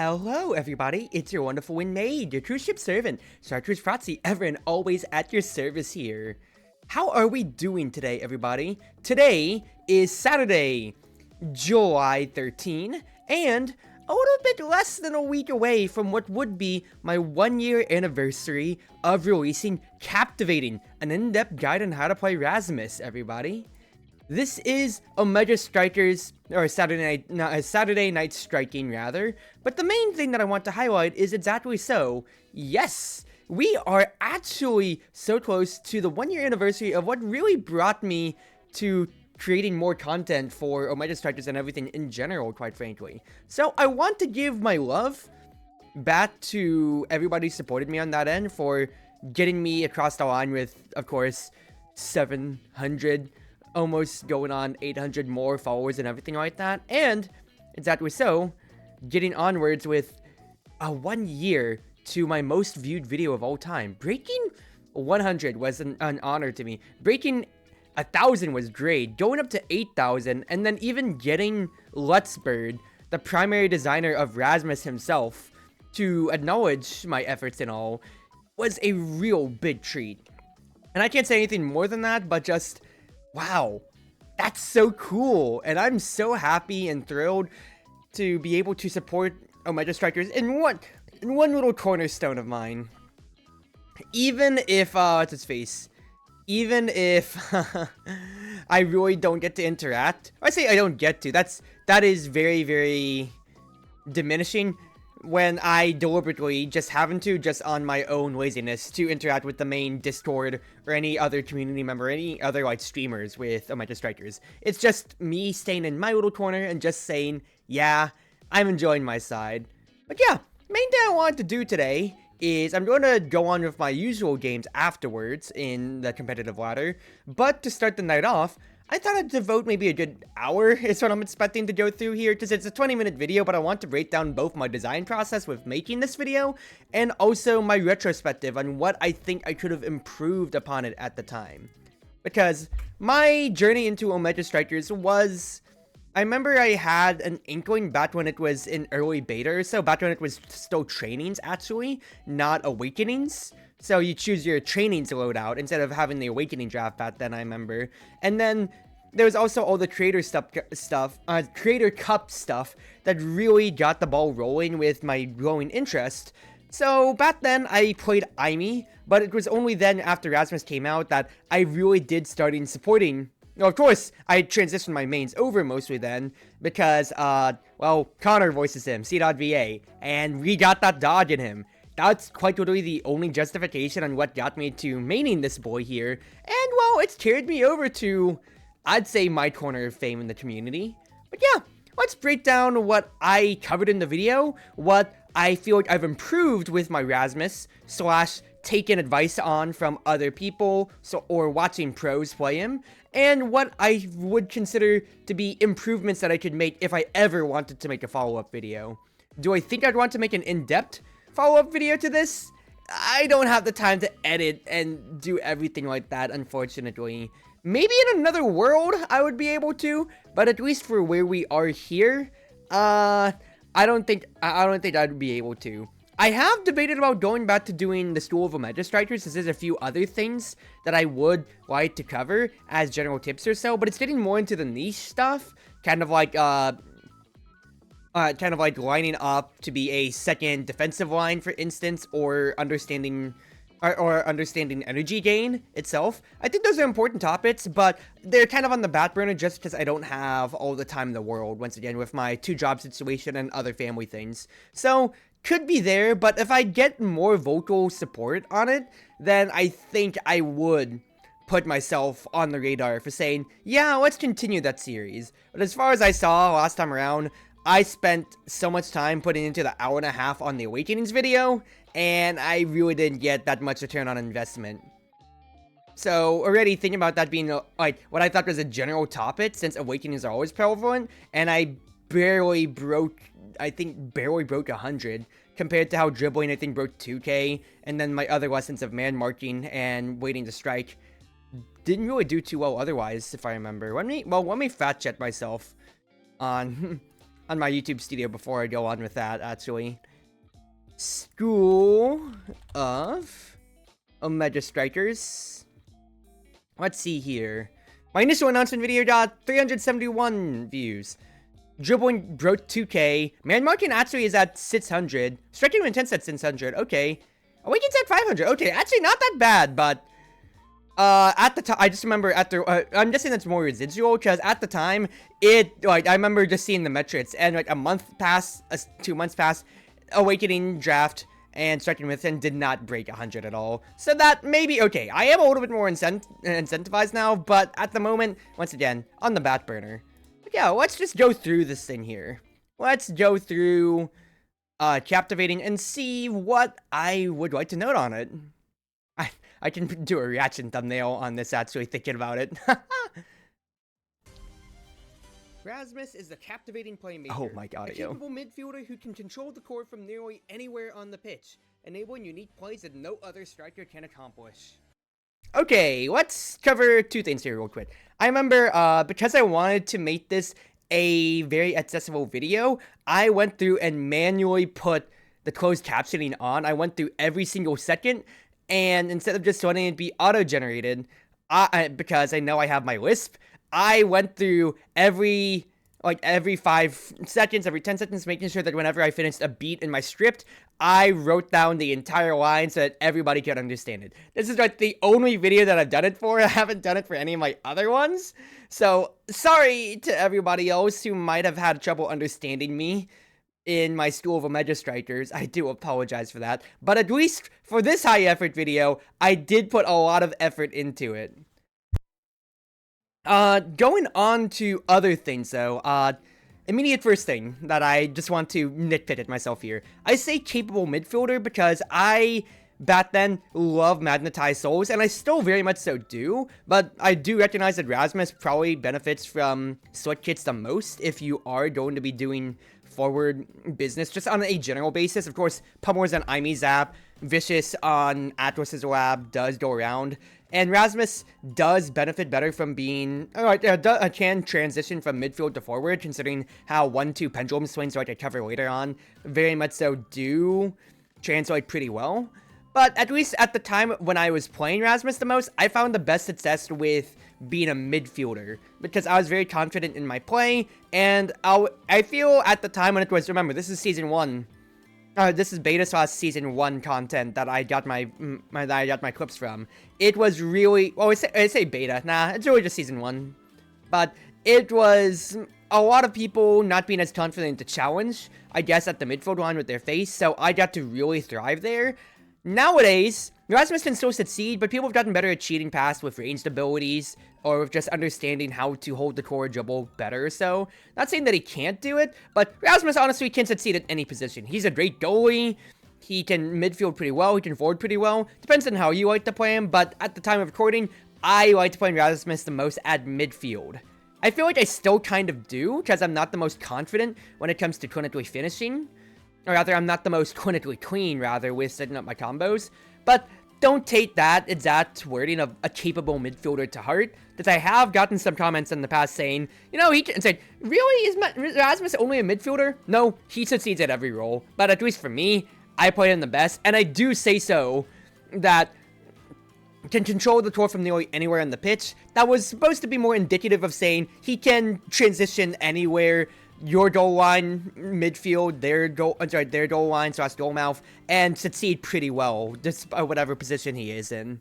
Hello everybody, it's your Wonderful Wind Mage, your cruise ship servant, Chartreuse Proxy, ever and always at your service here. How are we doing today, everybody? Today is Saturday, July 13, and a little bit less than a week away from what would be my 1-year anniversary of releasing Captivating, an in-depth guide on how to play Rasmus, everybody. This is Omega Strikers, or Saturday Night Striking, rather. But the main thing that I want to highlight is exactly so. Yes, we are actually so close to the 1-year anniversary of what really brought me to creating more content for Omega Strikers and everything in general, quite frankly. So I want to give my love back to everybody who supported me on that end for getting me across the line with, of course, 700... almost going on 800 more followers and everything like that, and exactly so, getting onwards with a 1 year to my most viewed video of all time. Breaking 100 was an honor to me. Breaking 1,000 was great. Going up to 8,000, and then even getting Lutzbird, the primary designer of Rasmus himself, to acknowledge my efforts and all, was a real big treat. And I can't say anything more than that, but just wow, that's so cool, and I'm so happy and thrilled to be able to support Omega Strikers in one little cornerstone of mine. Even if, what's his face? Even if I really don't get to interact. I say I don't get to. That is very, very diminishing. When I deliberately just happen to, just on my own laziness, to interact with the main Discord or any other community member, any other like streamers with Omega Strikers. It's just me staying in my little corner and just saying, yeah, I'm enjoying my side. But yeah, main thing I wanted to do today is I'm going to go on with my usual games afterwards in the competitive ladder. But to start the night off, I thought I'd devote maybe a good hour is what I'm expecting to go through here, because it's a 20-minute video, but I want to break down both my design process with making this video, and also my retrospective on what I think I could have improved upon it at the time. Because my journey into Omega Strikers was... I remember I had an inkling back when it was in early beta or so, back when it was still trainings actually, not awakenings. So you choose your trainings loadout instead of having the awakening draft back then, I remember. And then there was also all the creator creator cup stuff that really got the ball rolling with my growing interest. So back then I played Aimee, but it was only then after Rasmus came out that I really did start supporting. Of course, I transitioned my mains over mostly then, because, well, Connor voices him, C.VA, and we got that dog in him. That's quite literally the only justification on what got me to maining this boy here, and, well, it's carried me over to, I'd say, my corner of fame in the community. But yeah, let's break down what I covered in the video, what I feel like I've improved with my Rasmus, / taken advice on from other people, or watching pros play him, and what I would consider to be improvements that I could make if I ever wanted to make a follow-up video. Do I think I'd want to make an in-depth follow-up video to this? I don't have the time to edit and do everything like that, unfortunately. Maybe in another world I would be able to, but at least for where we are here, I don't think I'd be able to. I have debated about going back to doing the School of Omega Strikers, as there's a few other things that I would like to cover as general tips or so, but it's getting more into the niche stuff, kind of like lining up to be a second defensive line, for instance, or understanding energy gain itself. I think those are important topics, but they're kind of on the back burner just because I don't have all the time in the world, once again, with my 2-job situation and other family things. So, could be there, but if I get more vocal support on it, then I think I would put myself on the radar for saying, yeah, let's continue that series. But as far as I saw last time around, I spent so much time putting into the hour and a half on the Awakenings video, and I really didn't get that much return on investment. So, already thinking about that being, like, what I thought was a general topic, since Awakenings are always prevalent, and I barely broke 100, compared to how dribbling, I think, broke 2k, and then my other lessons of man marking and waiting to strike didn't really do too well otherwise, if I remember. Let me fact check myself on on my YouTube studio before I go on with that, actually. School of Omega Strikers. Let's see here. My initial announcement video got 371 views. Dribbling broke 2K. Man marking actually is at 600. Striking intense at 600. Okay. Awaken's at 500. Okay, actually not that bad, but at the time, I just remember I'm guessing that's more residual, because at the time, I remember just seeing the metrics, and like a month passed, 2 months passed, Awakening draft and Striking Within did not break 100 at all. So that may be okay. I am a little bit more incentivized now, but at the moment, once again, on the back burner. But yeah, let's just go through this thing here. Let's go through Captivating and see what I would like to note on it. I can do a reaction thumbnail on this, actually, thinking about it. Rasmus is the captivating playmaker. Oh my god, a capable midfielder who can control the court from nearly anywhere on the pitch, enabling unique plays that no other striker can accomplish. Okay, let's cover two things here real quick. I remember, because I wanted to make this a very accessible video, I went through and manually put the closed captioning on. I went through every single second, and instead of just letting it be auto-generated, because I know I have my Lisp, I went through every 5 seconds, every 10 seconds, making sure that whenever I finished a beat in my script, I wrote down the entire line so that everybody could understand it. This is like the only video that I've done it for. I haven't done it for any of my other ones. So, sorry to everybody else who might have had trouble understanding me in my School of Omega Strikers. I do apologize for that. But at least for this high effort video, I did put a lot of effort into it. Going on to other things though, immediate first thing that I just want to nitpick at myself here. I say capable midfielder because I, back then, love Magnetized Souls, and I still very much so do, but I do recognize that Rasmus probably benefits from Sweat Kits the most if you are going to be doing forward business, just on a general basis. Of course, Pummel's on Imi Zap, Vicious on Atlas's Lab does go around, and Rasmus does benefit better from being, can transition from midfield to forward, considering how 1-2 pendulum swings, like I cover later on, very much so do translate pretty well. But at least at the time when I was playing Rasmus the most, I found the best success with being a midfielder, because I was very confident in my play, and I feel at the time when it was, remember, this is Season 1, this is beta slash Season 1 content that I got my clips from. It was really, well, I say beta, nah, it's really just Season 1, but it was a lot of people not being as confident to challenge, I guess, at the midfield line with their face, so I got to really thrive there. Nowadays, Rasmus can still succeed, but people have gotten better at cheating past with ranged abilities, or with just understanding how to hold the core dribble better, so not saying that he can't do it, but Rasmus honestly can succeed at any position. He's a great goalie, he can midfield pretty well, he can forward pretty well, depends on how you like to play him, but at the time of recording, I like to play Rasmus the most at midfield. I feel like I still kind of do, because I'm not the most confident when it comes to clinically finishing. Or rather, I'm not the most clinically clean, rather, with setting up my combos. But don't take that exact wording of a capable midfielder to heart, because I have gotten some comments in the past saying, you know, and said, really, is Rasmus only a midfielder? No, he succeeds at every role. But at least for me, I play him the best, and I do say so that can control the core from nearly anywhere on the pitch. That was supposed to be more indicative of saying he can transition anywhere, your goal line, midfield, their goal line / goal mouth, and succeed pretty well, despite whatever position he is in.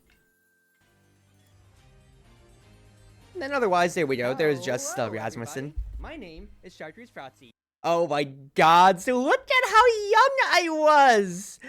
And then otherwise, there we go. There's just Rasmussen. My name is Chartreuse Proxy. Oh my god, so look at how young I was!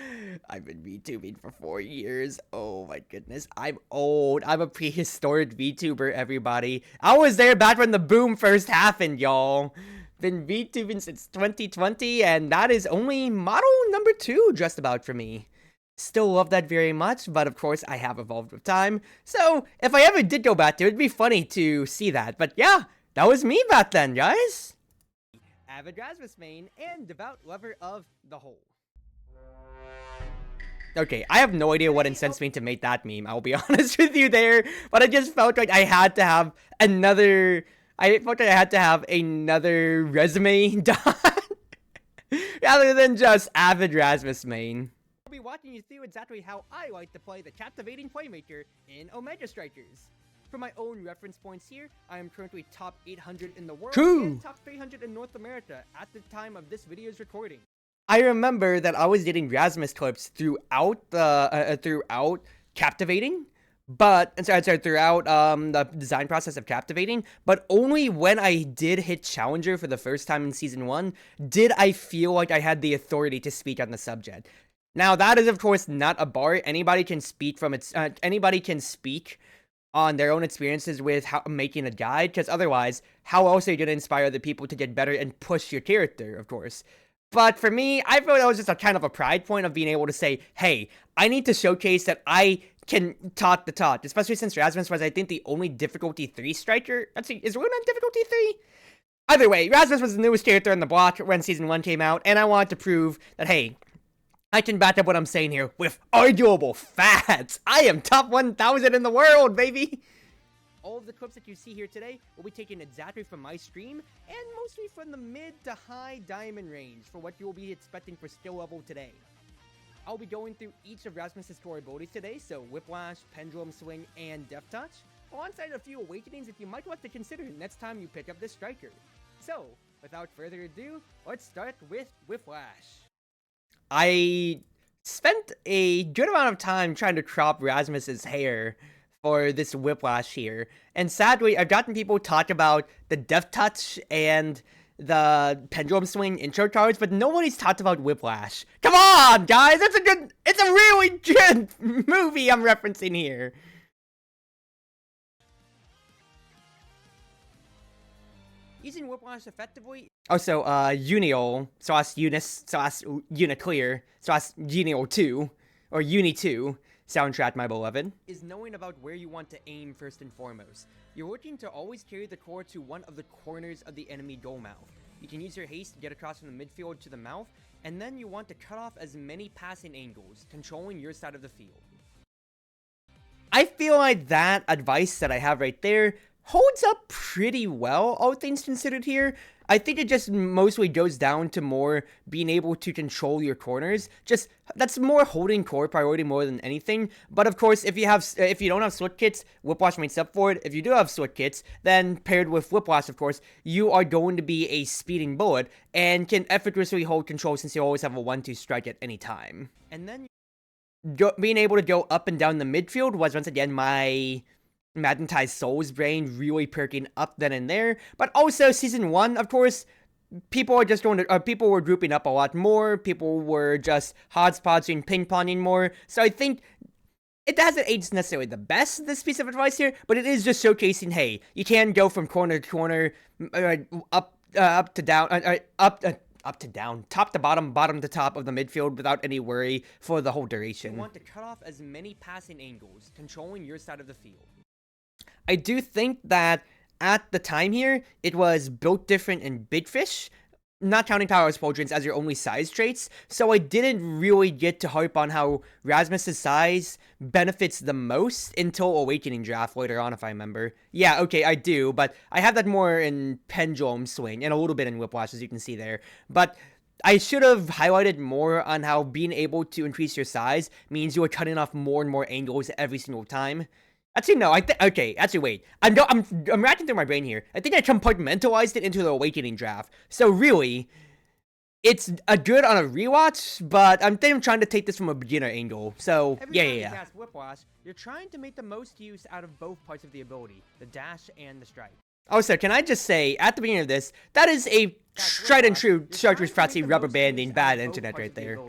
I've been VTubing for 4 years. Oh my goodness, I'm old. I'm a prehistoric VTuber, everybody. I was there back when the boom first happened, y'all. Been VTubing since 2020, and that is only model number 2 just about for me. Still love that very much, but of course I have evolved with time, so if I ever did go back to it, it'd be funny to see that. But yeah, that was me back then, guys. Avid Rasmus main and devout lover of the whole. Okay, I have no idea what incensed me to make that meme, I'll be honest with you there, but I just felt like I had to have another... I felt like I had to have another resume done rather than just avid Rasmus main. I'll be walking you through exactly how I like to play the captivating playmaker in Omega Strikers. For my own reference points here, I am currently top 800 in the world and top 300 in North America at the time of this video's recording. I remember that I was getting Rasmus clips throughout captivating, but throughout the design process of captivating, but only when I did hit Challenger for the first time in Season 1 did I feel like I had the authority to speak on the subject. Now, that is, of course, not a bar. Anybody can speak on their own experiences with making a guide, because otherwise, how else are you going to inspire other people to get better and push your character, of course? But for me, I feel that was just a kind of a pride point of being able to say, hey, I need to showcase that I can talk the talk, especially since Rasmus was, I think, the only difficulty 3 striker. Actually, is Rune on difficulty 3? Either way, Rasmus was the newest character on the block when Season 1 came out, and I wanted to prove that, hey, I can back up what I'm saying here with arguable facts. I am top 1,000 in the world, baby! All of the clips that you see here today will be taken exactly from my stream, and mostly from the mid to high diamond range for what you will be expecting for skill level today. I'll be going through each of Rasmus' core abilities today, so Whiplash, Pendulum Swing, and Death Touch, alongside a few awakenings that you might want to consider next time you pick up this striker. So, without further ado, let's start with Whiplash. I spent a good amount of time trying to crop Rasmus's hair for this Whiplash here, and sadly, I've gotten people talk about the Death Touch and the Pendulum Swing intro cards, but nobody's talked about Whiplash. Come on, guys! It's a really good movie I'm referencing here. Using Whiplash effectively. Also, Uniol, Unis, Uniclear, Uniol 2, or Uni 2, soundtrack, my beloved, is knowing about where you want to aim first and foremost. You're looking to always carry the core to one of the corners of the enemy goal mouth. You can use your haste to get across from the midfield to the mouth, and then you want to cut off as many passing angles, controlling your side of the field. I feel like that advice that I have right there holds up pretty well, all things considered here. I think it just mostly goes down to more being able to control your corners. Just, that's more holding core priority more than anything. But of course, if you don't have Sword Kits, Whiplash makes up for it. If you do have Sword Kits, then paired with Whiplash, of course, you are going to be a speeding bullet and can effortlessly hold control since you always have a 1-2 strike at any time. And then being able to go up and down the midfield was once again my Magnetized Soul's brain really perking up then and there, but also Season 1, of course, people were grouping up a lot more, people were just hodgepodging, ping-ponging more, so I think it hasn't aged necessarily the best, this piece of advice here, but it is just showcasing, hey, you can go from corner to corner, up to down, up to down, top to bottom, bottom to top of the midfield without any worry for the whole duration. You want to cut off as many passing angles, controlling your side of the field. I do think that at the time here, it was built different in Big Fish, not counting Power Explosions as your only size traits, so I didn't really get to harp on how Rasmus's size benefits the most until Awakening Draft later on, if I remember. Yeah, okay, I do, but I have that more in Pendulum Swing, and a little bit in Whiplash, as you can see there, but I should have highlighted more on how being able to increase your size means you are cutting off more and more angles every single time. Actually, no, actually, wait. I'm racking through my brain here. I think I compartmentalized it into the Awakening Draft. So really, it's a good on a rewatch, but I'm trying to take this from a beginner angle. So, yeah. Every time you cast Whiplash, you're trying to make the most use out of both parts of the ability, the dash and the strike. Also, can I just say, at the beginning of this, that is a tried and true Chartreuse Proxy rubber banding bad internet right there.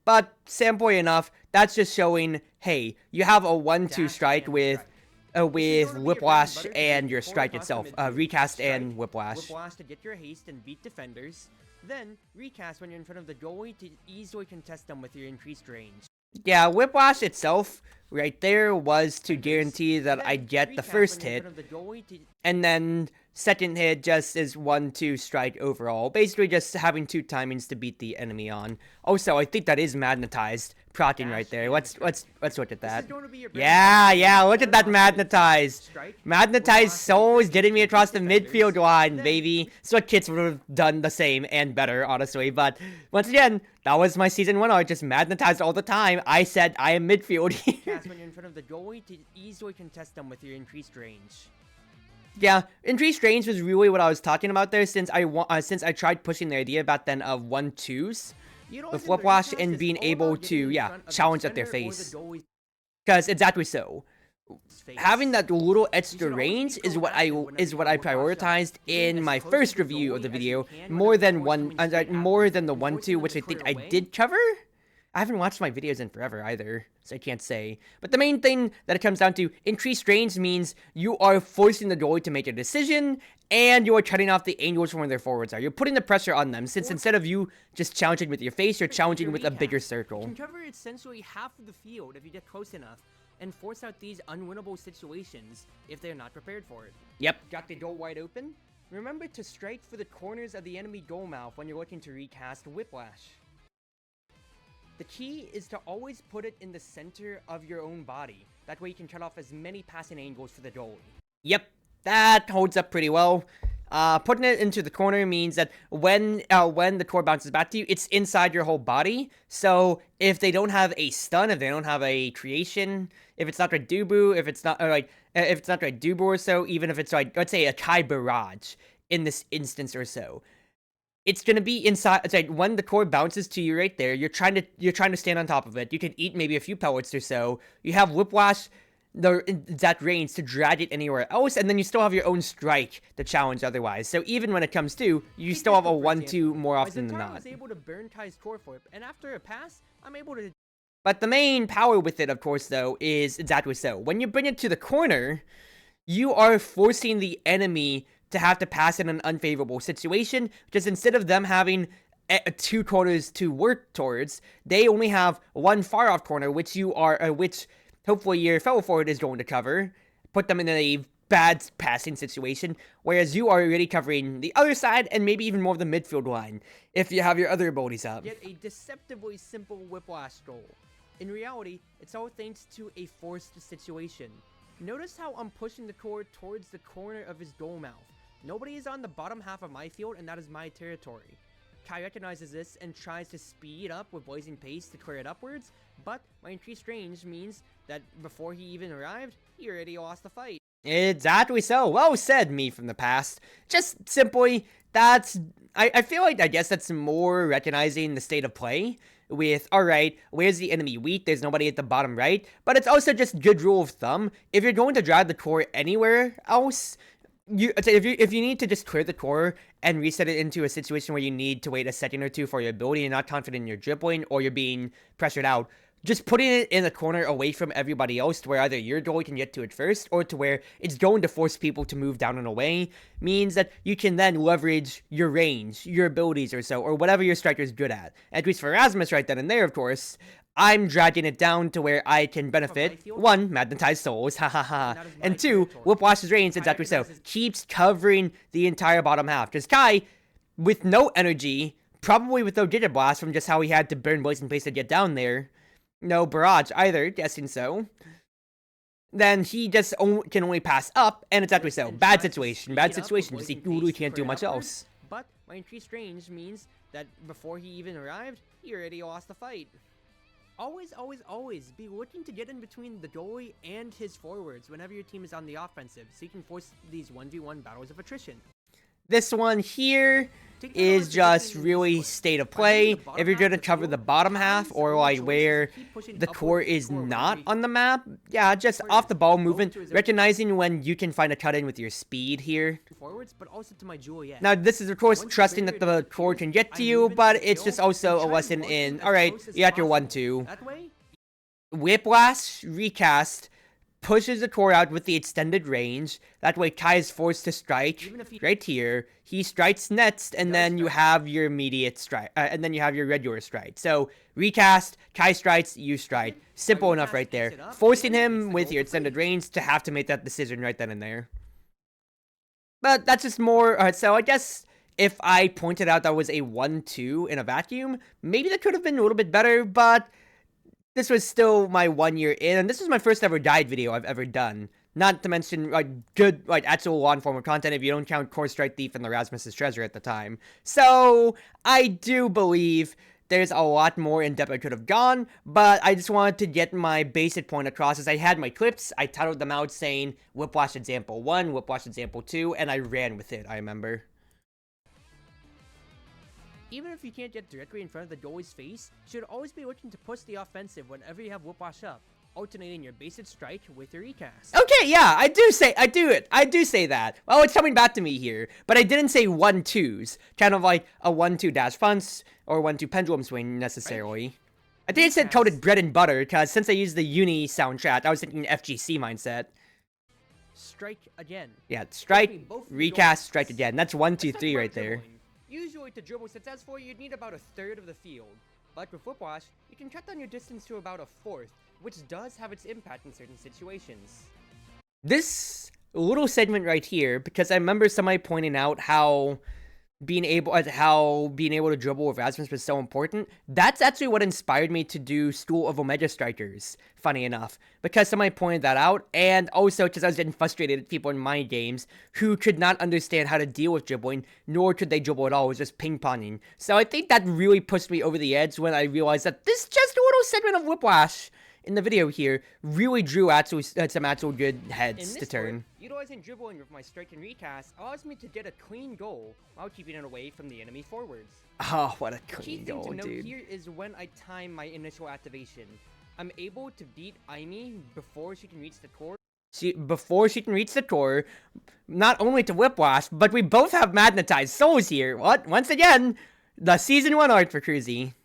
But, sample enough, that's just showing, hey, you have a 1-2 strike with Whiplash and your strike itself, recast and Whiplash. Whiplash to get your haste and beat defenders, then recast when you're in front of the goalie to easily contest them with your increased range. Yeah, Whiplash itself right there was to guarantee that I get the first hit, and then second hit just is 1-2 strike overall, basically just having 2 timings to beat the enemy on. Also, I think that is magnetized proccing right there. Let's look at that. Yeah, look at that magnetized. Magnetized soul is getting me across the midfield line, baby. So Kits would have done the same and better, honestly. But once again, that was my season 1 art, just magnetized all the time. I said I am midfield here. When you're in front of the goalie to easily contest them with your increased range. Yeah, increased range was really what I was talking about there, since I tried pushing the idea about then of 1-2s with Whiplash and being able to, challenge at their face. Because exactly so. Having that little extra range is what I prioritized in my first review of the video, more than the 1-2, which I think I did cover. I haven't watched my videos in forever either, so I can't say. But the main thing that it comes down to, increased range means you are forcing the goalie to make a decision, and you are cutting off the angles from where their forwards are. You're putting the pressure on them, since instead of you just challenging with your face, you're challenging with a bigger circle. You can cover essentially half of the field if you get close enough, and force out these unwinnable situations if they're not prepared for it. Yep. Got the goal wide open? Remember to strike for the corners of the enemy goal mouth when you're looking to recast Whiplash. The key is to always put it in the center of your own body. That way you can cut off as many passing angles for the goalie. Yep, that holds up pretty well. Putting it into the corner means that when the core bounces back to you, it's inside your whole body. So if they don't have a stun, if they don't have a creation, if it's not like Dubu, if it's not like Dubu or so, even if it's like, let's say a Kai Barrage in this instance or so, it's gonna be inside. It's like when the core bounces to you right there, you're trying to stand on top of it. You can eat maybe a few pellets or so. You have Whiplash, the exact range to drag it anywhere else, and then you still have your own strike to challenge otherwise. So even when it comes to, you still have a 1-2 more often than not. I was able to burn Kai's core flip, and after a pass, I'm able to. But the main power with it, of course, though, is exactly so. When you bring it to the corner, you are forcing the enemy to have to pass in an unfavorable situation, because instead of them having 2 corners to work towards, they only have 1 far off corner, which hopefully your fellow forward is going to cover, put them in a bad passing situation, whereas you are already covering the other side and maybe even more of the midfield line if you have your other abilities up. Yet a deceptively simple Whiplash goal. In reality, it's all thanks to a forced situation. Notice how I'm pushing the core towards the corner of his goal mouth. Nobody is on the bottom half of my field, and that is my territory. Kai recognizes this and tries to speed up with blazing pace to clear it upwards, but my increased range means that before he even arrived, he already lost the fight. Exactly so. Well said, me from the past. Just simply, I feel like, I guess that's more recognizing the state of play with, alright, where's the enemy weak? There's nobody at the bottom right. But it's also just good rule of thumb. If you're going to drive the core anywhere else, if you need to just clear the core and reset it into a situation where you need to wait a second or two for your ability, you're not confident in your dribbling, or you're being pressured out, just putting it in a corner away from everybody else to where either your goalie can get to it first, or to where it's going to force people to move down and away, means that you can then leverage your range, your abilities or so, or whatever your striker is good at. At least for Rasmus right then and there, of course, I'm dragging it down to where I can benefit, 1, magnetized souls, and 2, Whiplash's range, exactly so, keeps covering the entire bottom half. Because Kai, with no energy, probably with no Giga Blast from just how he had to burn Blazing Pace to get down there, no Barrage either, guessing so, then he just can only pass up, and exactly so. Bad situation, because he literally can't do much else. But my increased range means that before he even arrived, he already lost the fight. Always, always, always be looking to get in between the goalie and his forwards whenever your team is on the offensive, so you can force these 1v1 battles of attrition. This one here is just really state of play. If you're going to cover the bottom half, or like where the core is not on the map, yeah, just off the ball movement, recognizing when you can find a cut in with your speed here. Now this is of course trusting that the core can get to you, but it's just also a lesson in, alright, you got your 1-2. Whiplash, recast, pushes the core out with the extended range. That way Kai is forced to strike right here. He strikes next, and then you have your immediate strike, and then you have your regular strike. So recast, Kai strikes, you strike. Simple enough right there. Forcing him with your extended range to have to make that decision right then and there. But that's just more, so I guess if I pointed out that was a 1-2 in a vacuum, maybe that could have been a little bit better, but this was still my 1 year in, and this was my first ever guide video I've ever done. Not to mention, like, good, like, actual long-form of content if you don't count Core Strike Thief and the Rasmus's Treasure at the time. So, I do believe there's a lot more in depth I could have gone, but I just wanted to get my basic point across as I had my clips. I titled them out saying, Whiplash Example 1, Whiplash Example 2, and I ran with it, I remember. Even if you can't get directly in front of the goalie's face, you should always be looking to push the offensive whenever you have Whiplash up, alternating your basic strike with your recast. Okay, yeah, I do say that. Well, it's coming back to me here, but I didn't say 1-2s, kind of like a 1-2 dash punch or 1-2 pendulum swing necessarily. Right. I think it said coded bread and butter, because since I used the Uni soundtrack, I was thinking FGC mindset. Strike again. Yeah, strike, recast, strike again. That's 1, 2, 3 right there. Usually to dribble successfully, you'd need about 1/3 of the field. But with Whiplash, you can cut down your distance to about 1/4, which does have its impact in certain situations. This little segment right here, because I remember somebody pointing out how being able to dribble with Rasmus was so important. That's actually what inspired me to do School of Omega Strikers, funny enough, because somebody pointed that out, and also because I was getting frustrated at people in my games who could not understand how to deal with dribbling, nor could they dribble at all. It was just ping-ponging. So I think that really pushed me over the edge when I realized that this just a little segment of Whiplash in the video here really drew some actual good heads to turn. Utilizing dribbling with my strike and recast allows me to get a clean goal while keeping it away from the enemy forwards. Oh, what a clean goal, dude. The key thing to note here is when I time my initial activation. I'm able to beat Aimee before she can reach the core. Not only to Whiplash, but we both have magnetized souls here. Once again, the Season 1 art for Cruzy.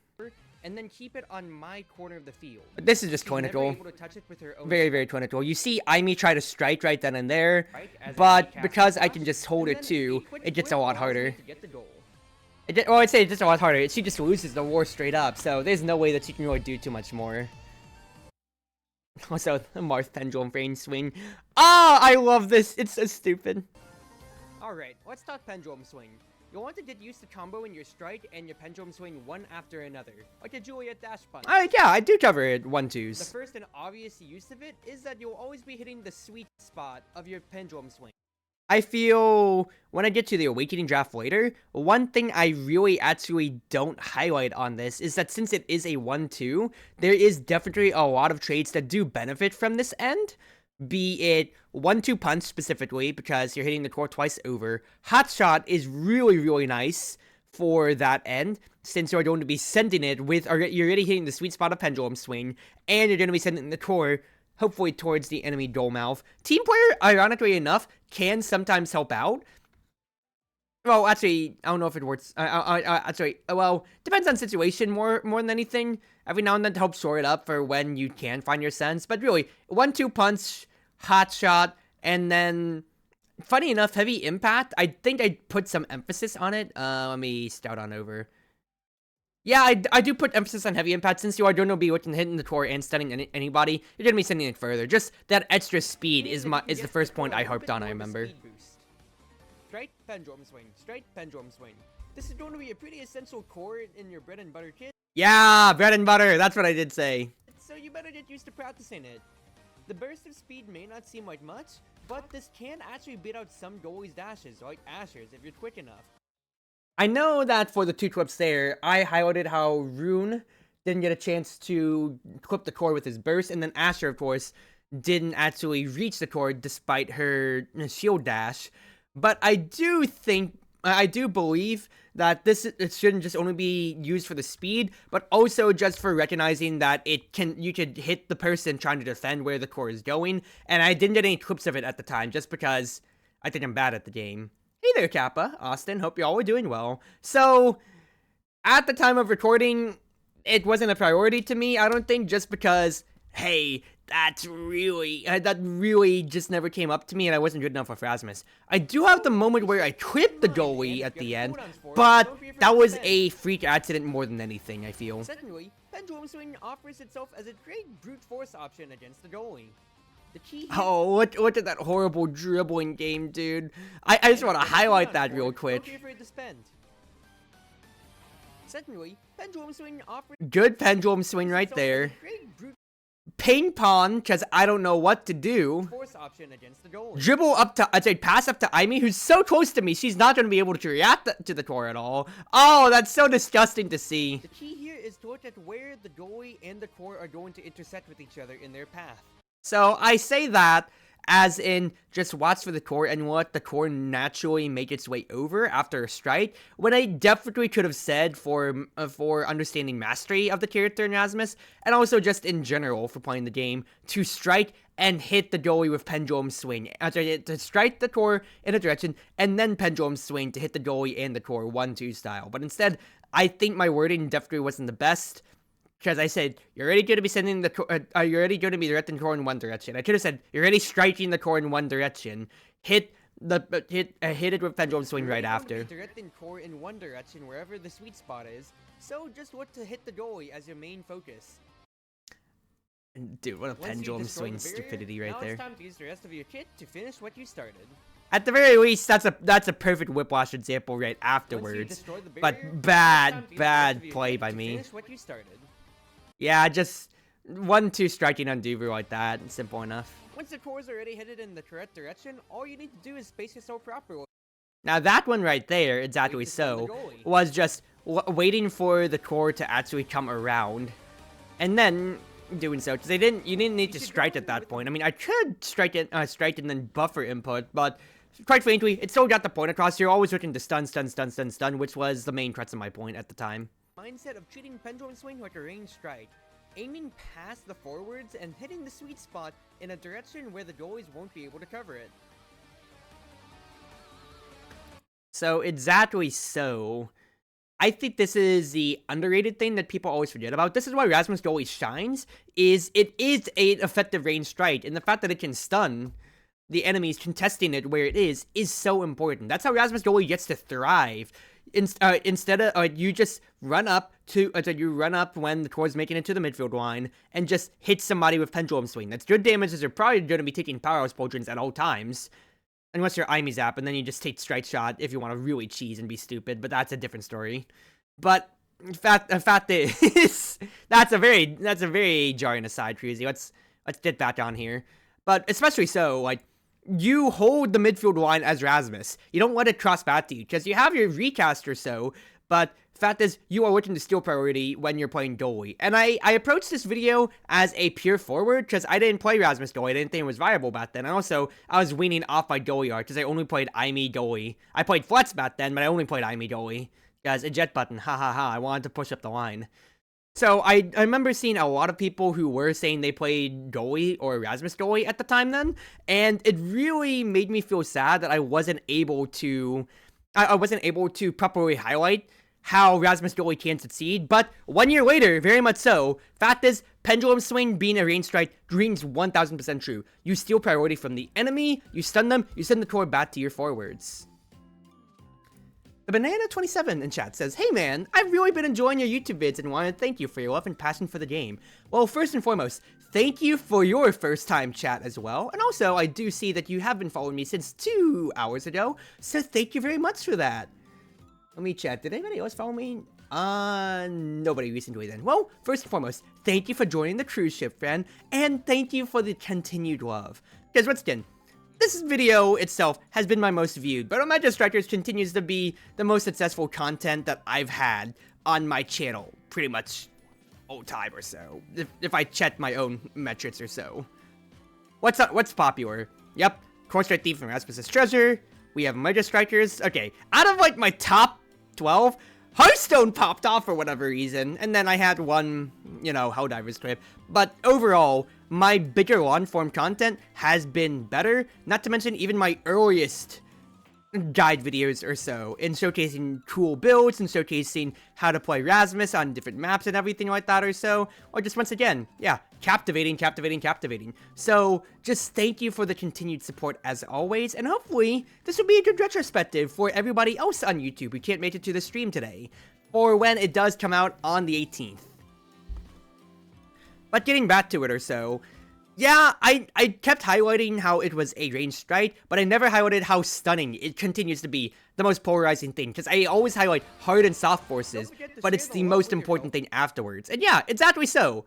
And then keep it on my corner of the field. But this is just clinical. Very, very clinical. You see Aimee try to strike right then and there, but because I can just hold it too, it gets a lot harder. I'd say it's just a lot harder. She just loses the war straight up, so there's no way that she can really do too much more. Also, the Marth Pendulum Frame Swing. Ah, I love this. It's so stupid. Alright, let's talk Pendulum Swing. You'll want to get used to comboing your strike and your pendulum swing one after another, like a Juliet dash punch. Yeah, I do cover it 1-2s. The first and obvious use of it is that you'll always be hitting the sweet spot of your pendulum swing. I feel when I get to the Awakening draft later, one thing I really actually don't highlight on this is that since it is a 1-2, there is definitely a lot of traits that do benefit from this end. Be it 1-2 punch specifically, because you're hitting the core twice over. Hot shot is really, really nice for that end, since you're going to be sending it with, or you're already hitting the sweet spot of pendulum swing, and you're going to be sending the core, hopefully towards the enemy goal mouth. Team player, ironically enough, can sometimes help out. Well, actually, I don't know if it works. Well, depends on situation more than anything. Every now and then to help shore it up for when you can find your sense. But really, 1-2 punch, hot shot, and then, funny enough, heavy impact. I think I put some emphasis on it. Let me start on over. Yeah, I do put emphasis on heavy impact, since you are going to be hitting the core and stunning anybody. You're going to be sending it further. Just that extra speed is the first point I harped on, I remember. Straight pendulum swing. Straight pendulum swing. This is going to be a pretty essential core in your bread and butter kit. Yeah, bread and butter. That's what I did say. So you better get used to practicing it. The burst of speed may not seem like much, but this can actually beat out some goalies' dashes, like Asher's, if you're quick enough. I know that for the 2 clips there, I highlighted how Rune didn't get a chance to clip the core with his burst, and then Asher, of course, didn't actually reach the core despite her shield dash. But I do believe that it shouldn't just only be used for the speed, but also just for recognizing that you could hit the person trying to defend where the core is going. And I didn't get any clips of it at the time, just because I think I'm bad at the game. Hey there, Kappa, Austin, hope you all were doing well. So, at the time of recording, it wasn't a priority to me, I don't think, just because, hey, That really just never came up to me, and I wasn't good enough with Rasmus. I do have the moment where I tripped the goalie at the end, but that was a freak accident more than anything, I feel. Secondly, Pendulum Swing offers itself as a great brute force option against the goalie. The key here... Oh, what did that horrible dribbling game, dude? I just want to highlight that real quick. Don't be afraid to spend. Secondly, Pendulum Swing offers... Good pendulum swing right there. Great brute Ping pong, because I don't know what to do. force option against the goalie. Dribble up to, I'd say pass up to Aimee, who's so close to me, she's not going to be able to react to the core at all. Oh, that's so disgusting to see. The key here is to look at where the goalie and the core are going to intersect with each other in their path. So I say that as in just watch for the core and let the core naturally make its way over after a strike, when I definitely could have said for understanding mastery of the character in Rasmus, and also just in general for playing the game, to strike and hit the goalie with pendulum swing. To strike the core in a direction, and then pendulum swing to hit the goalie and the core 1-2 style. But instead, I think my wording definitely wasn't the best. Because I said, you're already going to be sending the you're already going to be directing the core in one direction. I could have said, you're already striking the core in one direction. Hit it with pendulum swing right after. Directing core in one direction wherever the sweet spot is. So just look to hit the goalie as your main focus. Dude, what a pendulum swing stupidity right there. Now it's time to use the rest of your kit to finish what you started. At the very least, that's a perfect whiplash example right afterwards. But bad play by me. Finish what you started. Yeah, just 1-2 striking Vtuber like that. Simple enough. Once the core is already headed in the correct direction, all you need to do is space yourself properly. Now that one right there, exactly so, was just waiting for the core to actually come around, and then doing so. Because you didn't need to strike at that point. I mean, I could strike and then buffer input, but quite frankly, it still got the point across. You're always looking to stun, which was the main crux of my point at the time. Mindset of treating pendulum swing like a ranged strike, aiming past the forwards and hitting the sweet spot in a direction where the goalies won't be able to cover it. So exactly so. I think this is the underrated thing that people always forget about. This is why Rasmus goalie shines, is it is an effective ranged strike, and the fact that it can stun the enemies contesting it where it is so important. That's how Rasmus goalie gets to thrive. Instead of you just run up when the core is making it to the midfield line and just hit somebody with pendulum swing. That's good damage, as you're probably going to be taking powerhouse potions at all times, unless you're Aimee Zap, and then you just take strike shot if you want to really cheese and be stupid. But that's a different story. But the fact is, that's a very jarring aside, Cruzy. Let's get back on here. But especially so, like, you hold the midfield line as Rasmus. You don't let it cross back to you, because you have your recast or so, but fact is, you are looking to steal priority when you're playing goalie. And I approached this video as a pure forward, because I didn't play Rasmus goalie. I didn't think it was viable back then. And also, I was weaning off my goalie art, because I only played Aimee goalie. I played Flex back then, but I only played Aimee goalie. Guys, a jet button, ha ha ha, I wanted to push up the line. So I remember seeing a lot of people who were saying they played goalie or Rasmus goalie at the time then, and it really made me feel sad that I wasn't able to properly highlight how Rasmus goalie can succeed. But 1 year later, very much so. Fact is, pendulum swing being a ranged strike rings 1000% true. You steal priority from the enemy, you stun them, you send the core back to your forwards. The Banana27 in chat says, "Hey man, I've really been enjoying your YouTube vids and want to thank you for your love and passion for the game. Well, first and foremost, thank you for your first time chat as well. And also, I do see that you have been following me since 2 hours ago, so thank you very much for that." Let me check. Did anybody else follow me? Nobody recently then. Well, first and foremost, thank you for joining the cruise ship, friend, and thank you for the continued love. Because once again, this video itself has been my most viewed, but Omega Strikers continues to be the most successful content that I've had on my channel, pretty much all time or so, if I check my own metrics or so. What's popular? Yep, Core Strike Thief and Rasmus's Treasure. We have Omega Strikers. Okay, out of like my top 12, Hearthstone popped off for whatever reason, and then I had one, Helldivers clip. But overall, my bigger long-form content has been better, not to mention even my earliest guide videos or so, and showcasing cool builds and showcasing how to play Rasmus on different maps and everything like that or so, or just once again, yeah, captivating. So just thank you for the continued support as always, and hopefully this will be a good retrospective for everybody else on YouTube who can't make it to the stream today, or when it does come out on the 18th. But getting back to it or so, yeah, I kept highlighting how it was a ranged strike, but I never highlighted how stunning it continues to be, the most polarizing thing, because I always highlight hard and soft forces, but it's the most important thing afterwards. And yeah, exactly so.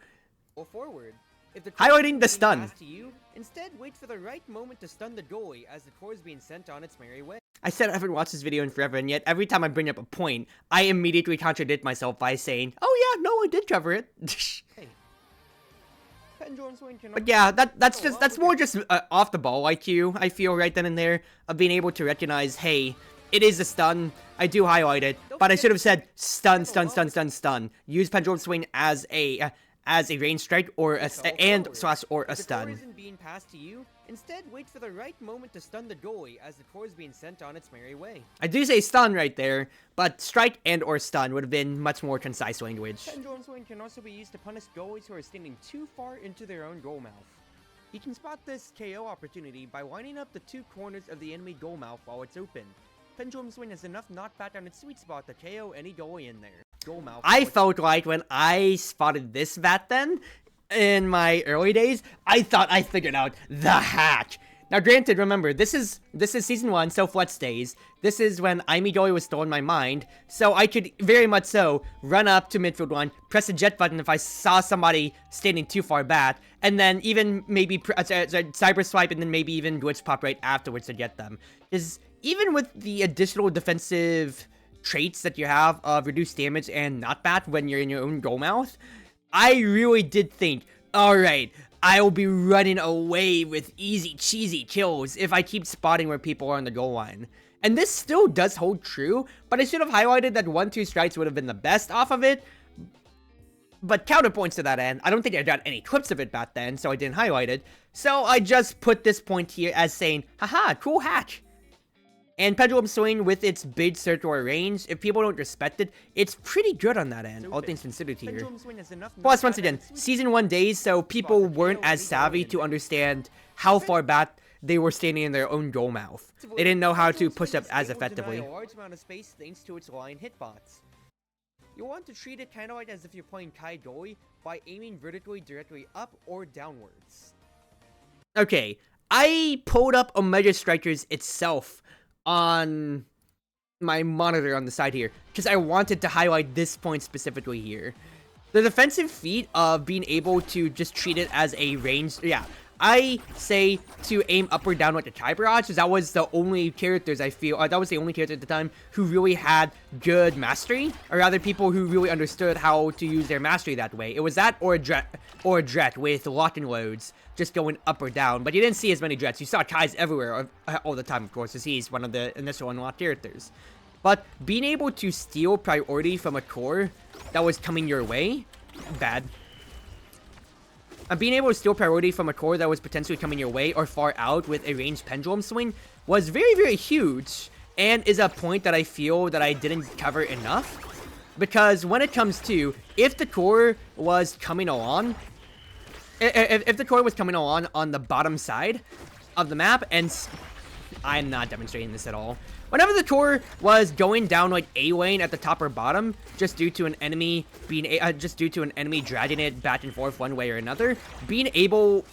Or forward. If the Highlighting the stun. To you, instead wait for the right moment to stun the goalie as the core is being sent on its merry way. I said I haven't watched this video in forever, and yet every time I bring up a point, I immediately contradict myself by saying, oh yeah, no, I did cover it. Hey. But yeah, that's more just off the ball IQ, I feel, right then and there, of being able to recognize, hey, it is a stun, I do highlight it, but I should have said stun. Use Pendulum Swing as a range strike or a stun. If the core isn't being passed to you, instead wait for the right moment to stun the goalie as the core is being sent on its merry way. I do say stun right there, but strike and or stun would have been much more concise language. Pendulum Swing can also be used to punish goalies who are standing too far into their own goal mouth. You can spot this KO opportunity by lining up the two corners of the enemy goal mouth while it's open. Pendulum Swing has enough knockback on its sweet spot to KO any goalie in there. Goal mouth. I felt like when I spotted this vat then, in my early days, I thought I figured out the hack. Now granted, remember, this is season 1, so flex days. This is when Goalie was still in my mind, so I could very much so run up to midfield line, press the jet button if I saw somebody standing too far back, and then even maybe cyber swipe and then maybe even glitch pop right afterwards to get them. Is even with the additional defensive traits that you have of reduced damage and knockback when you're in your own goal mouth, I really did think, alright, I will be running away with easy, cheesy kills if I keep spotting where people are on the goal line. And this still does hold true, but I should have highlighted that 1-2 strikes would have been the best off of it. But counterpoints to that end, I don't think I got any clips of it back then, so I didn't highlight it. So I just put this point here as saying, haha, cool hack. And Pendulum Swing, with its big circular range, if people don't respect it, it's pretty good on that end, all things considered here. Plus, once again, Season 1 days, so people weren't as savvy to understand how far back they were standing in their own goal mouth. They didn't know how to push up as effectively. A large amount of space thanks to its line hitbox. You'll want to treat it kind of like as if you're playing Kai Goalie by aiming vertically directly up or downwards. Okay, I pulled up Omega Strikers itself on my monitor on the side here, because I wanted to highlight this point specifically here. The defensive feat of being able to just treat it as a ranged, yeah, I say to aim up or down with the Kai Barrage, because that was the only characters I feel, that was the only character at the time who really had good mastery, or rather people who really understood how to use their mastery that way. It was that or a Dret with lock and loads, just going up or down, but you didn't see as many Drets. You saw Kais everywhere all the time, of course, as he's one of the initial unlocked characters. But being able to steal priority from a core that was coming your way, bad. Being able to steal priority from a core that was potentially coming your way or far out with a ranged Pendulum Swing was very, very huge, and is a point that I feel that I didn't cover enough. Because when it comes to, if the core was coming along, if the core was coming along on the bottom side of the map, and I'm not demonstrating this at all. Whenever the core was going down like A lane at the top or bottom, just due to an enemy being dragging it back and forth one way or another, being able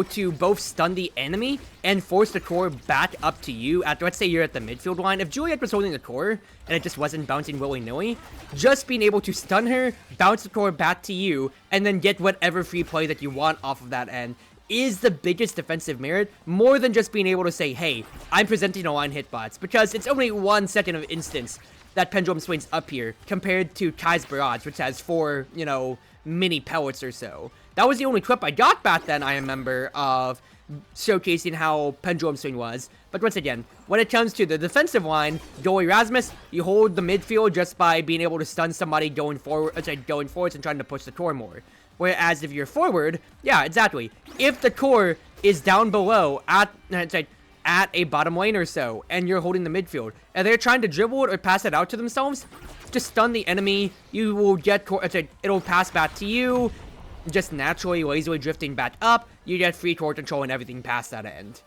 to both stun the enemy and force the core back up to you at, let's say you're at the midfield line. If Juliet was holding the core and it just wasn't bouncing willy-nilly, just being able to stun her, bounce the core back to you, and then get whatever free play that you want off of that end is the biggest defensive merit, more than just being able to say, hey, I'm presenting a line hitbox, because it's only 1 second of instance that Pendulum Swing's up here, compared to Kai's Barrage, which has 4, you know, mini pellets or so. That was the only clip I got back then, I remember, of showcasing how Pendulum Swing was. But once again, when it comes to the defensive line, goalie Rasmus, you hold the midfield just by being able to stun somebody going forwards and trying to push the core more. Whereas if you're forward, yeah, exactly. If the core is down below at at a bottom lane or so, and you're holding the midfield, and they're trying to dribble it or pass it out to themselves, just stun the enemy. You will get, it'll pass back to you, just naturally, lazily drifting back up. You get free core control and everything past that end.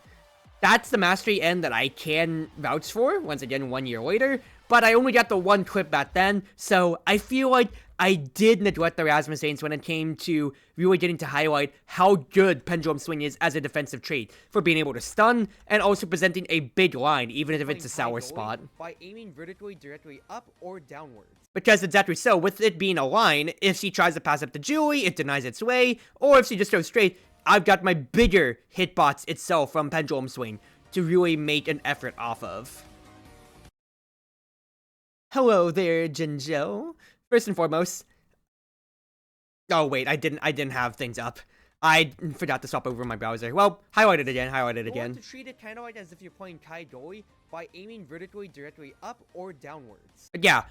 That's the mastery end that I can vouch for, once again, 1 year later, but I only got the one clip back then, so I feel like I did neglect the Rasmus Saints when it came to really getting to highlight how good Pendulum Swing is as a defensive trait, for being able to stun, and also presenting a big line, even if it's a sour spot. By aiming vertically directly up or downwards. Because exactly so, with it being a line, if she tries to pass up to Julie, it denies its way, or if she just goes straight, I've got my bigger hitbox itself from Pendulum Swing to really make an effort off of. Hello there, Jinjo. First and foremost, oh wait, I didn't have things up. I forgot to swap over my browser. Well, highlight it again, highlight it again. You want to treat it kind of like as if you're playing Kai Doi by aiming vertically directly up or downwards. Yeah,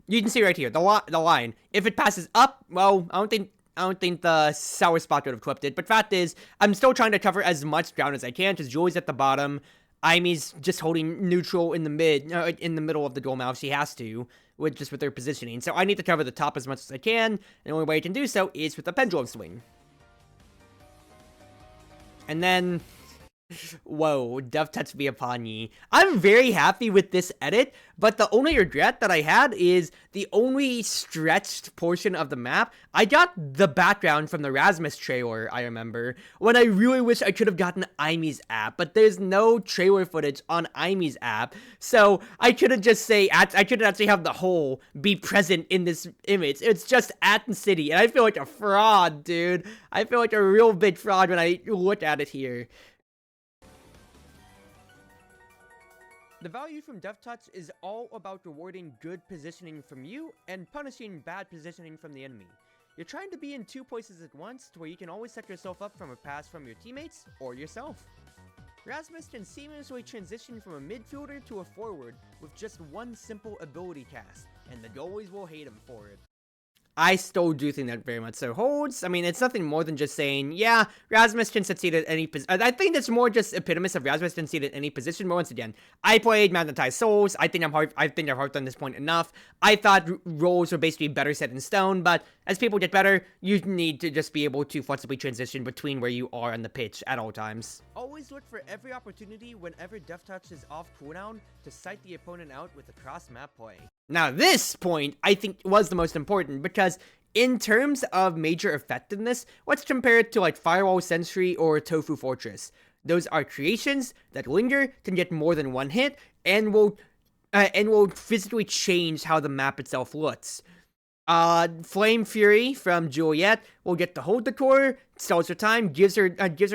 you can see right here, the line. If it passes up, well, I don't think the sour spot would have clipped it, but fact is, I'm still trying to cover as much ground as I can, because Julie's at the bottom. Aimi's just holding neutral in the middle of the dual mouth. She has to, with her positioning. So I need to cover the top as much as I can. And the only way I can do so is with the Pendulum Swing. And then, whoa, Death Touch be upon ye. I'm very happy with this edit, but the only regret that I had is the only stretched portion of the map. I got the background from the Rasmus trailer, I remember, when I really wish I could have gotten Aimi's app, but there's no trailer footage on Aimi's app, so I couldn't just say, I couldn't actually have the whole be present in this image. It's just Atten City, and I feel like a fraud, dude. I feel like a real big fraud when I look at it here. The value from Death Touch is all about rewarding good positioning from you and punishing bad positioning from the enemy. You're trying to be in two places at once to where you can always set yourself up from a pass from your teammates or yourself. Rasmus can seamlessly transition from a midfielder to a forward with just one simple ability cast, and the goalies will hate him for it. I still do think that very much so holds. I mean, it's nothing more than just saying, yeah, Rasmus can succeed at any position. I think that's more just epitomis of Rasmus can succeed at any position. But once again, I played Magnetized Souls. I think I've harped on this point enough. I thought roles were basically better set in stone, but as people get better, you need to just be able to flexibly transition between where you are on the pitch at all times. Always look for every opportunity whenever Death Touch is off cooldown to sight the opponent out with a cross-map play. Now, this point, I think, was the most important, because in terms of major effectiveness, let's compare it to like Firewall Sentry or Tofu Fortress. Those are creations that linger, can get more than one hit, and will physically change how the map itself looks. Flame Fury from Juliet will get to hold the core, stalls her time, gives her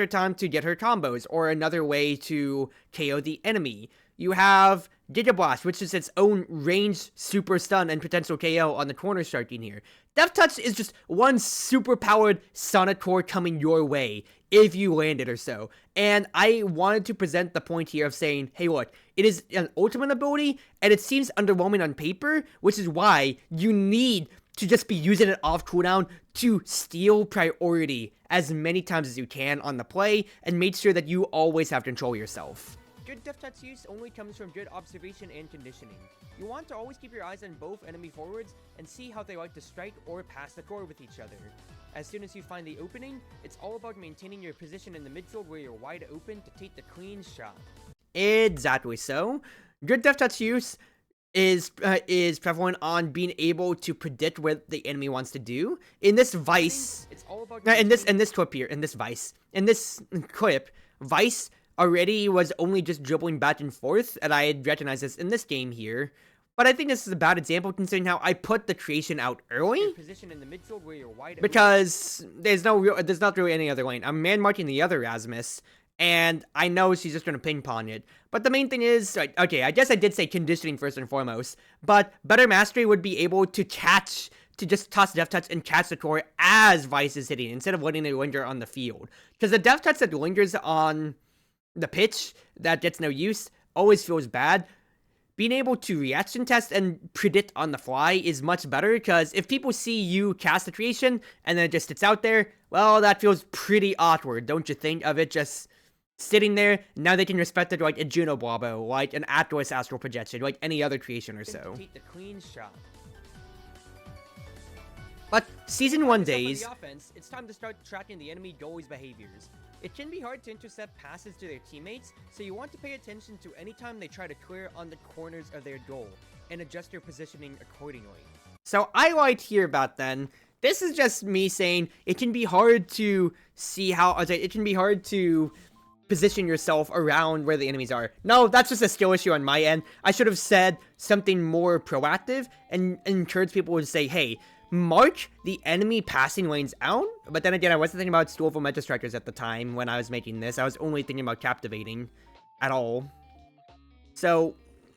time to get her combos, or another way to KO the enemy. You have Giga Blast, which is its own ranged super stun and potential KO on the corner striking here. Death Touch is just one super powered Sonic core coming your way, if you land it or so. And I wanted to present the point here of saying, hey look, it is an ultimate ability, and it seems underwhelming on paper, which is why you need to just be using it off cooldown to steal priority as many times as you can on the play, and make sure that you always have control yourself. Good Death Touch use only comes from good observation and conditioning. You want to always keep your eyes on both enemy forwards and see how they like to strike or pass the core with each other. As soon as you find the opening, it's all about maintaining your position in the midfield where you're wide open to take the clean shot. Exactly so. Good Death Touch use is prevalent on being able to predict what the enemy wants to do. In this Vice, it's all about in this clip here, in this clip, Vice already was only just dribbling back and forth, and I had recognized this in this game here. But I think this is a bad example considering how I put the creation out early. Position in the midfield where you're wide because there's not really any other lane. I'm man marking the other Rasmus, and I know she's just gonna ping pong it. But the main thing is, like, okay, I guess I did say conditioning first and foremost, but better mastery would be able to just toss Death Touch and catch the core as Vice is hitting, instead of letting it linger on the field. Because the Death Touch that lingers on the pitch that gets no use always feels bad. Being able to reaction test and predict on the fly is much better, because if people see you cast a creation and then it just sits out there, well, that feels pretty awkward, don't you think, of it just sitting there. Now they can respect it like a Juno Blobbo, like an Atlas Astral Projection, like any other creation or so. Take the clean shot. But Season 1 For days, the offense, it's time to start tracking the enemy goalie's behaviors. It can be hard to intercept passes to their teammates, so you want to pay attention to any time they try to clear on the corners of their goal, and adjust your positioning accordingly. so I liked here about then. This is just me saying it can be hard to see how, it can be hard to position yourself around where the enemies are. No, that's just a skill issue on my end. I should have said something more proactive and encourage people to say, hey, mark the enemy passing lanes out. But then again, I wasn't thinking about skillful Meta Strikers at the time when I was making this. I was only thinking about captivating at all. So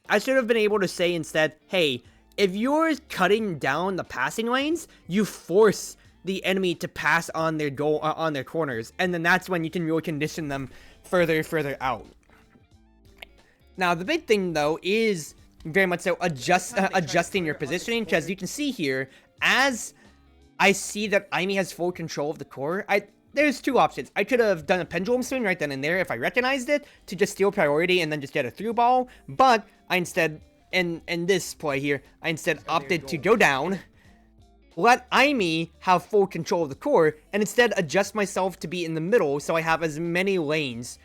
I should have been able to say instead, hey, if you're cutting down the passing lanes, you force the enemy to pass on their goal on their corners, and then that's when you can really condition them further out. Now the big thing though is very much so adjusting your positioning, because you can see here, as I see that Aimee has full control of the core, there's two options. I could have done a pendulum swing right then and there if I recognized it, to just steal priority and then just get a through ball, but I instead, in this play here, I instead opted to go down, let Aimee have full control of the core, and instead adjust myself to be in the middle so I have as many lanes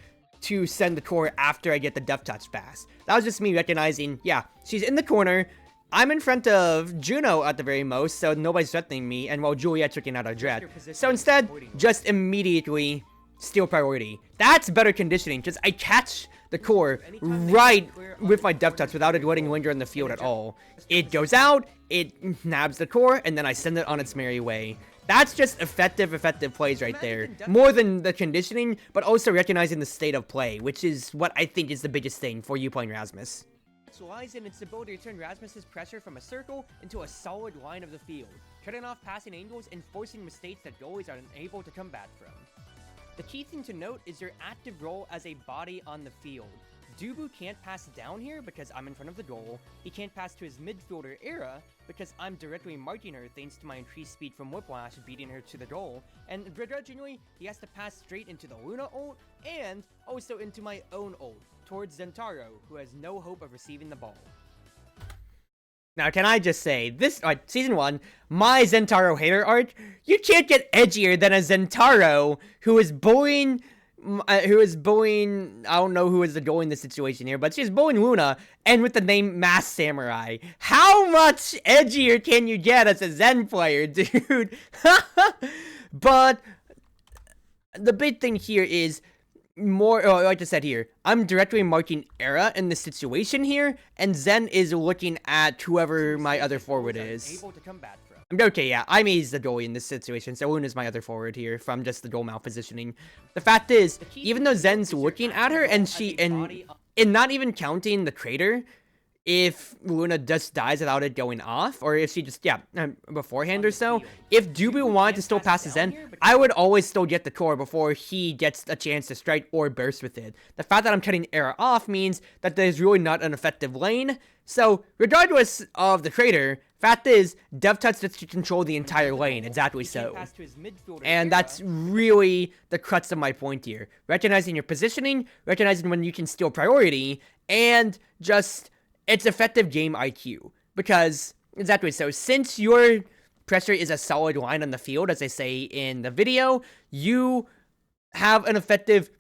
to send the core after I get the Death Touch pass. That was just me recognizing, yeah, she's in the corner, I'm in front of Juno at the very most, so nobody's threatening me, and while Juliet's looking at our Dread. So instead, just immediately steal priority. That's better conditioning, because I catch the core right with my Death Touch without it letting linger in the field at all. It goes out, it nabs the core, and then I send it on its merry way. That's just effective plays right there. More than the conditioning, but also recognizing the state of play, which is what I think is the biggest thing for you playing Rasmus. Lies in its ability to turn Rasmus's pressure from a circle into a solid line of the field, cutting off passing angles and forcing mistakes that goalies are unable to combat from. The key thing to note is your active role as a body on the field. Dubu can't pass down here because I'm in front of the goal, he can't pass to his midfielder Era because I'm directly marking her thanks to my increased speed from Whiplash beating her to the goal, and begrudgingly, he has to pass straight into the Luna ult and also into my own ult, towards Zentaro, who has no hope of receiving the ball. Now, can I just say, this, Season 1, my Zentaro hater arc, you can't get edgier than a Zentaro who is bullying, I don't know who is the goal in this situation here, but she's bullying Luna, and with the name Masked Samurai. How much edgier can you get as a Zen player, dude? But the big thing here is, like I said here, I'm directly marking Era in this situation here, and Zen is looking at whoever my other forward is. Okay, yeah, Aimee's the goalie in this situation, so Luna's my other forward here from just the goal malpositioning. The fact is, even though Zen's looking at her, and and not even counting the crater, if Luna just dies without it going off, or if she just, beforehand or so, if Dubu wanted to still pass the Zen, I would always still get the core before he gets a chance to strike or burst with it. The fact that I'm cutting Era off means that there's really not an effective lane, so regardless of the crater, fact is, Death Touch gets to control the entire lane, exactly so. And that's really the crux of my point here. Recognizing your positioning, recognizing when you can steal priority, and just it's effective game IQ, because, exactly so, since your pressure is a solid line on the field, as I say in the video, you have an effective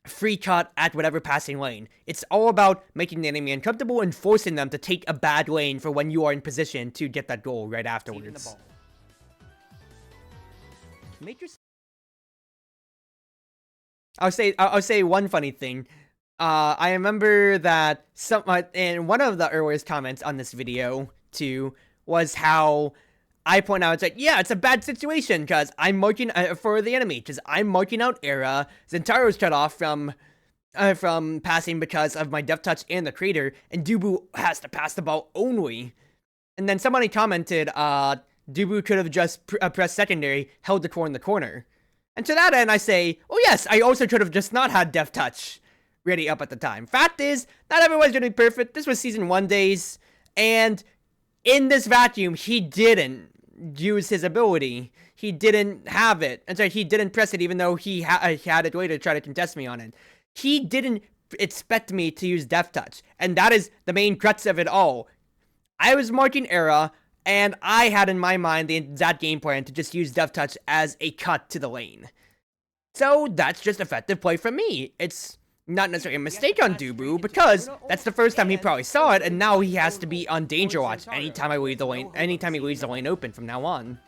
free cut at whatever passing lane. It's all about making the enemy uncomfortable and forcing them to take a bad lane for when you are in position to get that goal right afterwards. I'll say one funny thing. I remember that in one of the earliest comments on this video, too, was how I point out, it's like, yeah, it's a bad situation, because I'm marking for the enemy, because I'm marking out Era, Zentaro's cut off from passing because of my Death Touch and the crater, and Dubu has to pass the ball only. And then somebody commented, Dubu could have just pressed secondary, held the core in the corner. And to that end, I say, oh yes, I also could have just not had Death Touch ready up at the time. Fact is, not everyone's gonna be perfect. This was Season 1 days, and in this vacuum, he didn't use his ability. He didn't have it. And so he didn't press it, even though he had it later to try to contest me on it. he didn't expect me to use Death Touch, and that is the main crux of it all. I was marking Era, and I had in my mind that game plan to just use Death Touch as a cut to the lane. So that's just effective play from me. It's not necessarily a mistake on Dubu, because that's the first time he probably saw it, and now he has to be on Danger Watch anytime he leaves the lane open from now on.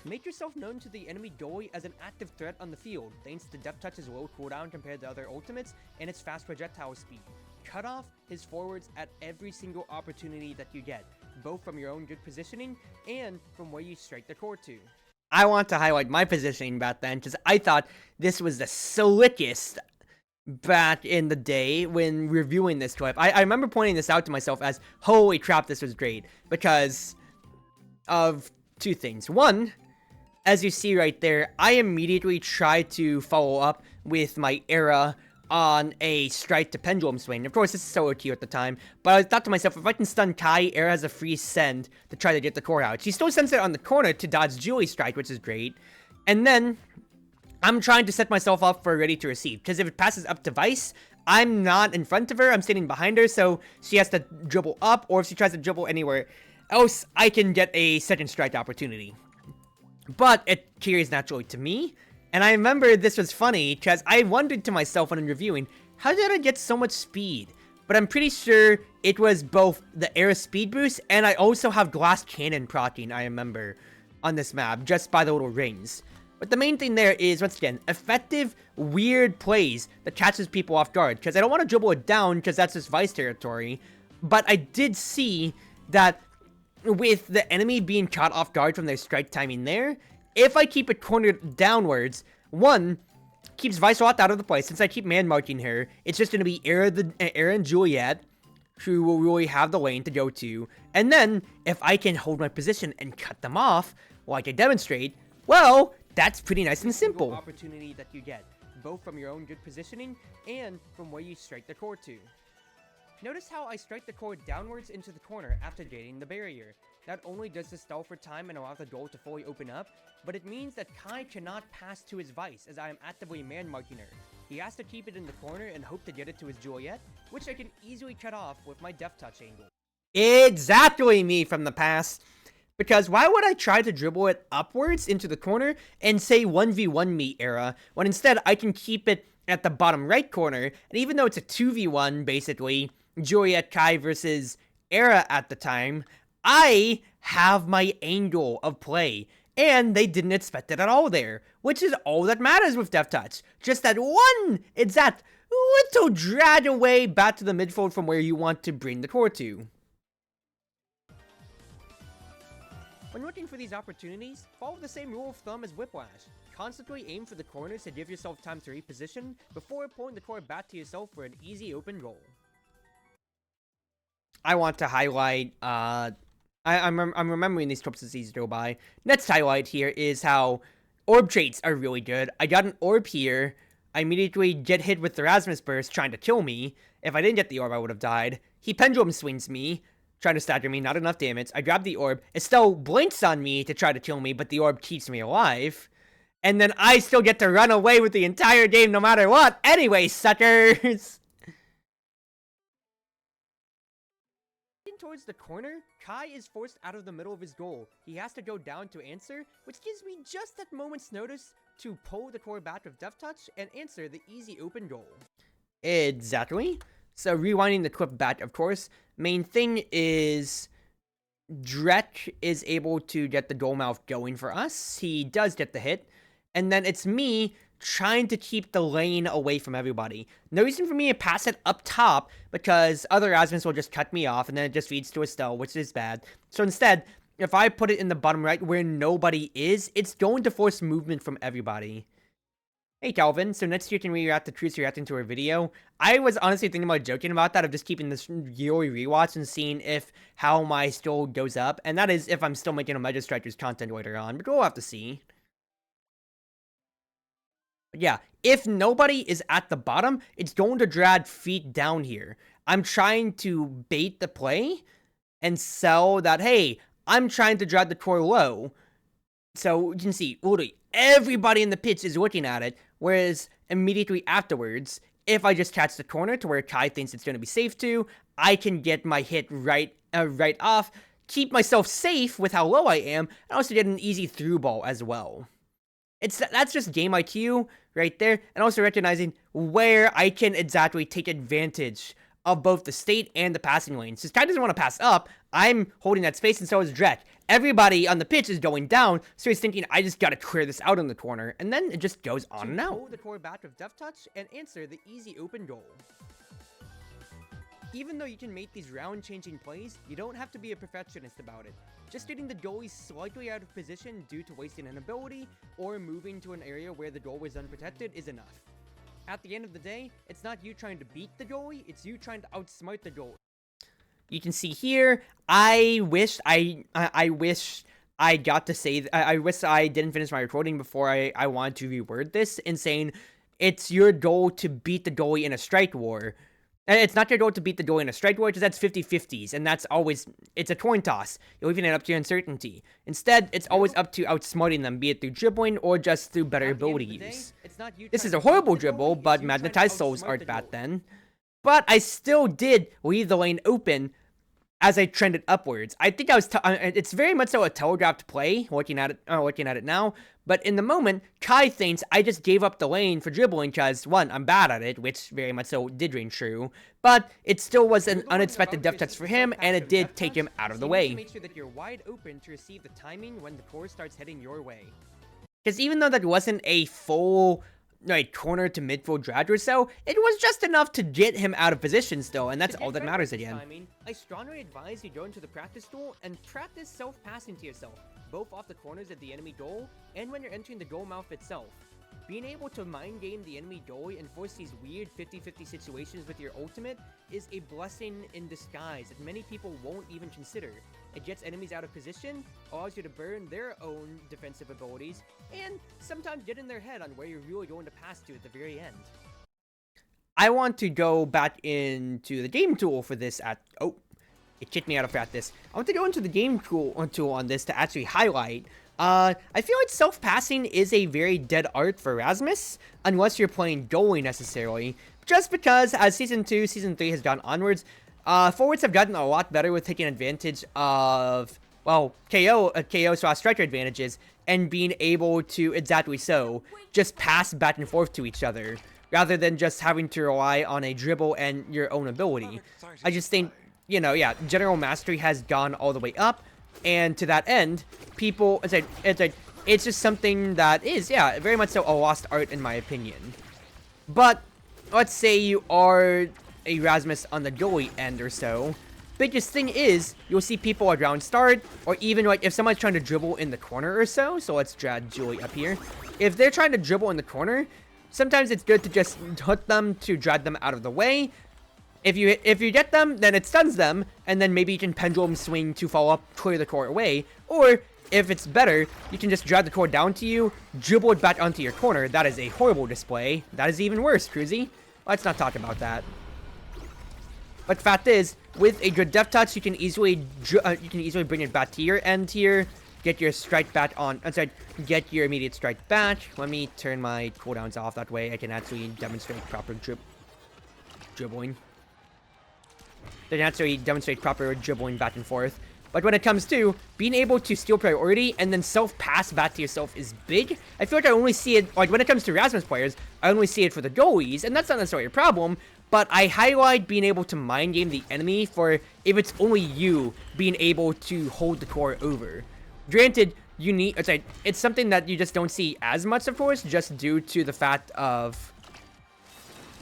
Make yourself known to the enemy goalie as an active threat on the field, thanks to Death Touch's low cooldown compared to other ultimates and its fast projectile speed. Cut off his forwards at every single opportunity that you get, both from your own good positioning and from where you strike the core to. I want to highlight my positioning back then, because I thought this was the slickest back in the day when reviewing this clip. I remember pointing this out to myself as, holy crap, this was great, because of two things. One, as you see right there, I immediately tried to follow up with my Era on a strike to pendulum swing. Of course, this is solo queue at the time, but I thought to myself, if I can stun Kai, Era has a free send to try to get the core out. She still sends it on the corner to dodge Julie's strike, which is great. And then I'm trying to set myself up for ready to receive, because if it passes up to Vice, I'm not in front of her, I'm standing behind her, so she has to dribble up, or if she tries to dribble anywhere else, I can get a second strike opportunity. But it carries naturally to me, and I remember this was funny, because I wondered to myself when I'm reviewing, how did I get so much speed? But I'm pretty sure it was both the Era speed boost, and I also have glass cannon proccing, I remember, on this map, just by the little rings. But the main thing there is, once again, effective, weird plays that catches people off guard, because I don't want to dribble it down, because that's just Vice territory, but I did see that with the enemy being caught off guard from their strike timing there, if I keep it cornered downwards, one, keeps Vice out of the play. Since I keep man marking her, it's just going to be Era and Juliet who will really have the lane to go to. And then, if I can hold my position and cut them off, like I demonstrate, well, that's pretty nice and simple. Opportunity that you get, both from your own good positioning and from where you strike the core to. Notice how I strike the core downwards into the corner after gaining the barrier. Not only does this stall for time and allow the goal to fully open up, but it means that Kai cannot pass to his Vice as I am actively man-marking her. He has to keep it in the corner and hope to get it to his Juliet, which I can easily cut off with my Death Touch angle. Exactly me from the past. Because why would I try to dribble it upwards into the corner and say 1v1 me Era, when instead I can keep it at the bottom right corner, and even though it's a 2v1 basically, Juliet Kai versus Era at the time, I have my angle of play, and they didn't expect it at all there, which is all that matters with Death Touch. Just that one exact little drag away back to the midfield from where you want to bring the core to. When looking for these opportunities, follow the same rule of thumb as Whiplash. Constantly aim for the corners to give yourself time to reposition before pulling the core back to yourself for an easy open goal. I want to highlight, I'm remembering these clips as these go by. Next highlight here is how orb traits are really good. I got an orb here. I immediately get hit with the Rasmus burst trying to kill me. If I didn't get the orb, I would have died. He pendulum swings me, trying to stagger me, not enough damage. I grab the orb. It still blinks on me to try to kill me, but the orb keeps me alive. And then I still get to run away with the entire game no matter what. Anyway, suckers! Towards the corner, Kai is forced out of the middle of his goal. He has to go down to answer, which gives me just that moment's notice to pull the core back with Death Touch and answer the easy open goal. Exactly. So rewinding the clip back, of course, main thing is Drek is able to get the goal mouth going for us. He does get the hit. And then it's me trying to keep the lane away from everybody. No reason for me to pass it up top, because other Rasmus will just cut me off, and then it just feeds to a stall, which is bad. So instead, if I put it in the bottom right where nobody is, it's going to force movement from everybody. Hey Calvin, so next year can we react to Cruz reacting to our video? I was honestly thinking about joking about that, of just keeping this yearly rewatch and seeing if how my skill goes up, and that is if I'm still making a Mega Strikers content later on, but we'll have to see. Yeah, if nobody is at the bottom, it's going to drag feet down here. I'm trying to bait the play and sell that, hey, I'm trying to drag the core low. So you can see, literally, everybody in the pitch is looking at it. Whereas immediately afterwards, if I just catch the corner to where Kai thinks it's going to be safe to, I can get my hit right off, keep myself safe with how low I am, and also get an easy through ball as well. That's just game IQ right there, and also recognizing where I can exactly take advantage of both the state and the passing lanes. Since Kai doesn't want to pass up, I'm holding that space, and so is Drek. Everybody on the pitch is going down, so he's thinking, I just gotta clear this out in the corner, and then it just goes on and out. Hold the core back with Deft Touch and answer the easy open goal. Even though you can make these round-changing plays, you don't have to be a perfectionist about it. Just getting the goalie slightly out of position due to wasting an ability, or moving to an area where the goal was unprotected is enough. At the end of the day, it's not you trying to beat the goalie, it's you trying to outsmart the goalie. You can see here, I wish I got to say, I wish I didn't finish my recording before I wanted to reword this in saying, it's your goal to beat the goalie in a strike war. It's not your goal to beat the goalie in a strike war, because that's 50-50s, and that's always, it's a coin toss. You're leaving it up to your uncertainty. Instead, it's always up to outsmarting them, be it through dribbling or just through better ability use. This is a horrible dribble, but Magnetized Souls aren't bad then. But I still did leave the lane open as I trended upwards. I think I was, it's very much so a telegraphed play, looking at it now. But in the moment, Kai thinks I just gave up the lane for dribbling because, one, I'm bad at it, which very much so did ring true. But it still was an unexpected deft touch for him, and it did take him out of the way. Make sure that you're wide open to receive the timing when the core starts heading your way. Because even though that wasn't a full corner to midfield drag or so, it was just enough to get him out of position still, and that's all that matters again. I strongly advise you go into the practice duel and practice self-passing to yourself, both off the corners of the enemy goal and when you're entering the goal mouth itself. Being able to mind game the enemy goalie and force these weird 50-50 situations with your ultimate is a blessing in disguise that many people won't even consider. It gets enemies out of position, allows you to burn their own defensive abilities, and sometimes get in their head on where you're really going to pass to at the very end. I want to go back into the game tool for this it kicked me out of practice. I want to go into the game tool on this to actually highlight. I feel like self-passing is a very dead art for Rasmus, unless you're playing goalie necessarily, just because as Season 2, Season 3 has gone onwards, forwards have gotten a lot better with taking advantage of, well, KO/striker advantages, and being able to, exactly so, just pass back and forth to each other, rather than just having to rely on a dribble and your own ability. I just think, general mastery has gone all the way up, and to that end, people, it's just something that is, very much so a lost art in my opinion. But, let's say you are a Rasmus on the goalie end or so, biggest thing is, you'll see people at round start, or even if someone's trying to dribble in the corner or so let's drag Julie up here. If they're trying to dribble in the corner, sometimes it's good to just hook them to drag them out of the way. If you get them, then it stuns them, and then maybe you can pendulum swing to follow up, clear the core away, or if it's better, you can just drag the core down to you, dribble it back onto your corner. That is a horrible display. That is even worse, Cruzy. Let's not talk about that. But the fact is, with a good deft touch, you can easily bring it back to your end here, get your strike back on. Get your immediate strike back. Let me turn my cooldowns off. That way, I can actually demonstrate proper dribbling. They can actually demonstrate proper dribbling back and forth. But when it comes to being able to steal priority and then self-pass back to yourself is big. I feel like I only see it, when it comes to Rasmus players, I only see it for the goalies, and that's not necessarily a problem. But I highlight being able to mind game the enemy for if it's only you being able to hold the core over. Granted, you need, it's something that you just don't see as much, of course, just due to the fact of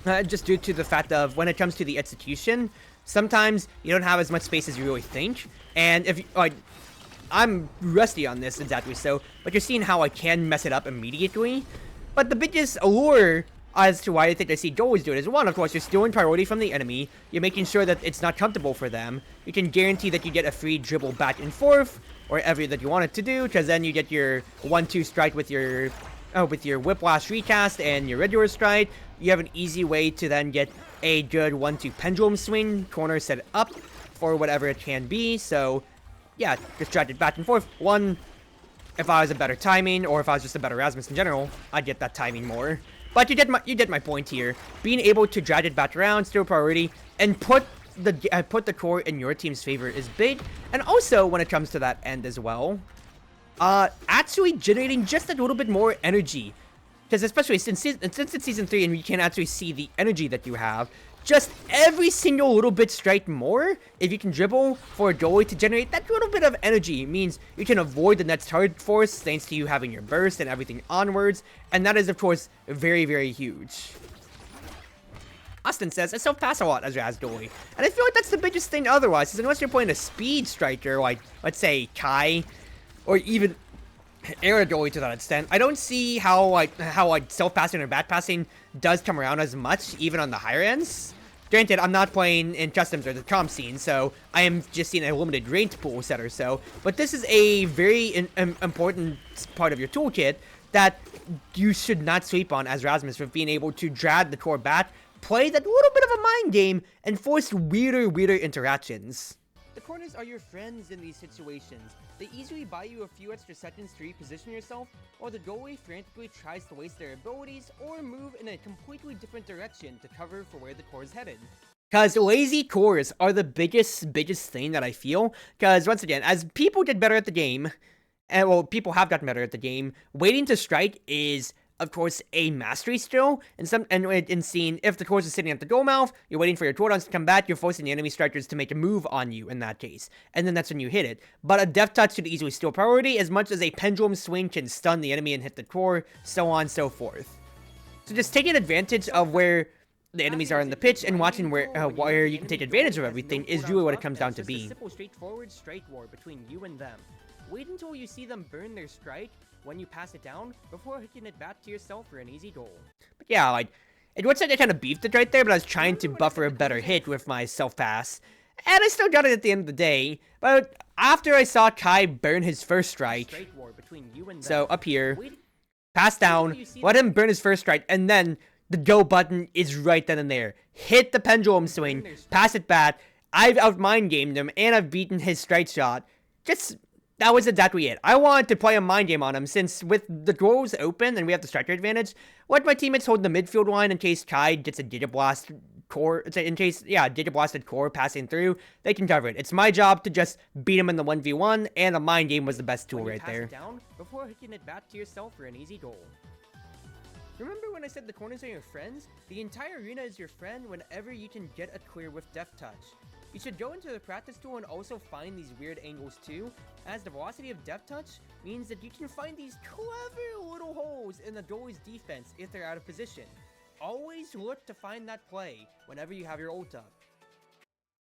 when it comes to the execution, sometimes you don't have as much space as you really think. And if I'm rusty on this, exactly so, but you're seeing how I can mess it up immediately. But the biggest allure as to why I think I see goalies do it is, one, of course, you're stealing priority from the enemy. You're making sure that it's not comfortable for them. You can guarantee that you get a free dribble back and forth, or whatever that you want it to do, because then you get your 1-2 strike with your Whiplash recast and your regular strike. You have an easy way to then get a good 1-2 pendulum swing, corner set it up for whatever it can be. So, yeah, just drag it back and forth. One, if I was a better timing, or if I was just a better Rasmus in general, I'd get that timing more. But you get my point here. Being able to drag it back around, still priority, and put the core in your team's favor is big. And also, when it comes to that end as well, actually generating just a little bit more energy. Because especially since it's Season 3 and you can actually see the energy that you have, just every single little bit strike more, if you can dribble for a goalie to generate that little bit of energy, means you can avoid the next hard force thanks to you having your burst and everything onwards, and that is of course very, very huge. Austin says, I self-pass a lot as goalie, and I feel like that's the biggest thing otherwise, is unless you're playing a speed striker like, let's say, Kai, or even air goalie to that extent, I don't see how self-passing or back passing does come around as much, even on the higher ends. Granted, I'm not playing in customs or the comp scene, so I am just seeing a limited ranked pool set or so. But this is a very important part of your toolkit that you should not sleep on as Rasmus, for being able to drag the core back, play that little bit of a mind game, and force weirder interactions. The corners are your friends in these situations. They easily buy you a few extra seconds to reposition yourself, while the goalie frantically tries to waste their abilities or move in a completely different direction to cover for where the core is headed. Because lazy cores are the biggest thing that I feel. Because once again, as people get better at the game, and well, people have gotten better at the game, waiting to strike is, of course, a mastery skill, and in seeing if the course is sitting at the goal mouth, you're waiting for your Tordons to come back, you're forcing the enemy strikers to make a move on you in that case, and then that's when you hit it. But a Death Touch should easily steal priority, as much as a pendulum swing can stun the enemy and hit the core, so on and so forth. So just taking advantage of where the enemies are in the pitch and watching where you can take advantage of everything is really what it comes down to be. It's just a simple, straightforward strike war between you and them. Wait until you see them burn their strike when you pass it down, before hooking it back to yourself for an easy goal. But yeah, like, it looks like I kind of beefed it right there, but I was trying to buffer a better hit with my self-pass, and I still got it at the end of the day. But after I saw Kai burn his first strike, so up here, pass down, let him burn his first strike, and then the go button is right then and there. Hit the pendulum swing, pass it back, I've out-mind gamed him, and I've beaten his strike shot. That was exactly it. I wanted to play a mind game on him, since with the goals open and we have the striker advantage, let my teammates hold the midfield line in case Kai gets a Digiblast core, Digiblasted core passing through, they can cover it. It's my job to just beat him in the 1v1, and a mind game was the best tool right there. It down before hooking it back to yourself for an easy goal. Remember when I said the corners are your friends? The entire arena is your friend whenever you can get a clear with Death Touch. You should go into the practice tool and also find these weird angles too, as the velocity of Death Touch means that you can find these clever little holes in the goalie's defense if they're out of position. Always look to find that play whenever you have your ult up.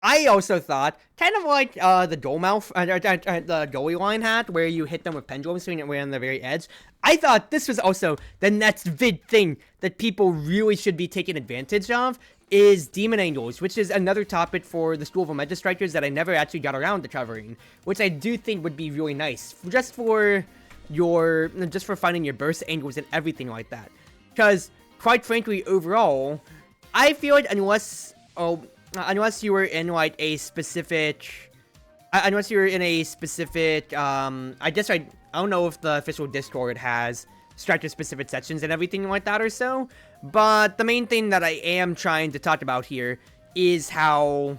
I also thought, kind of like the goal mouth, the goalie line hat, where you hit them with pendulum swing way on the very edge. I thought this was also the next big thing that people really should be taking advantage of, is demon angles, which is another topic for the School of Omega Strikers that I never actually got around to covering, which I do think would be really nice, just for finding your burst angles and everything like that. Because, quite frankly, overall, I feel like unless you were in like a specific, I guess I don't know if the official Discord has striker-specific sections and everything like that or so, but the main thing that I am trying to talk about here is how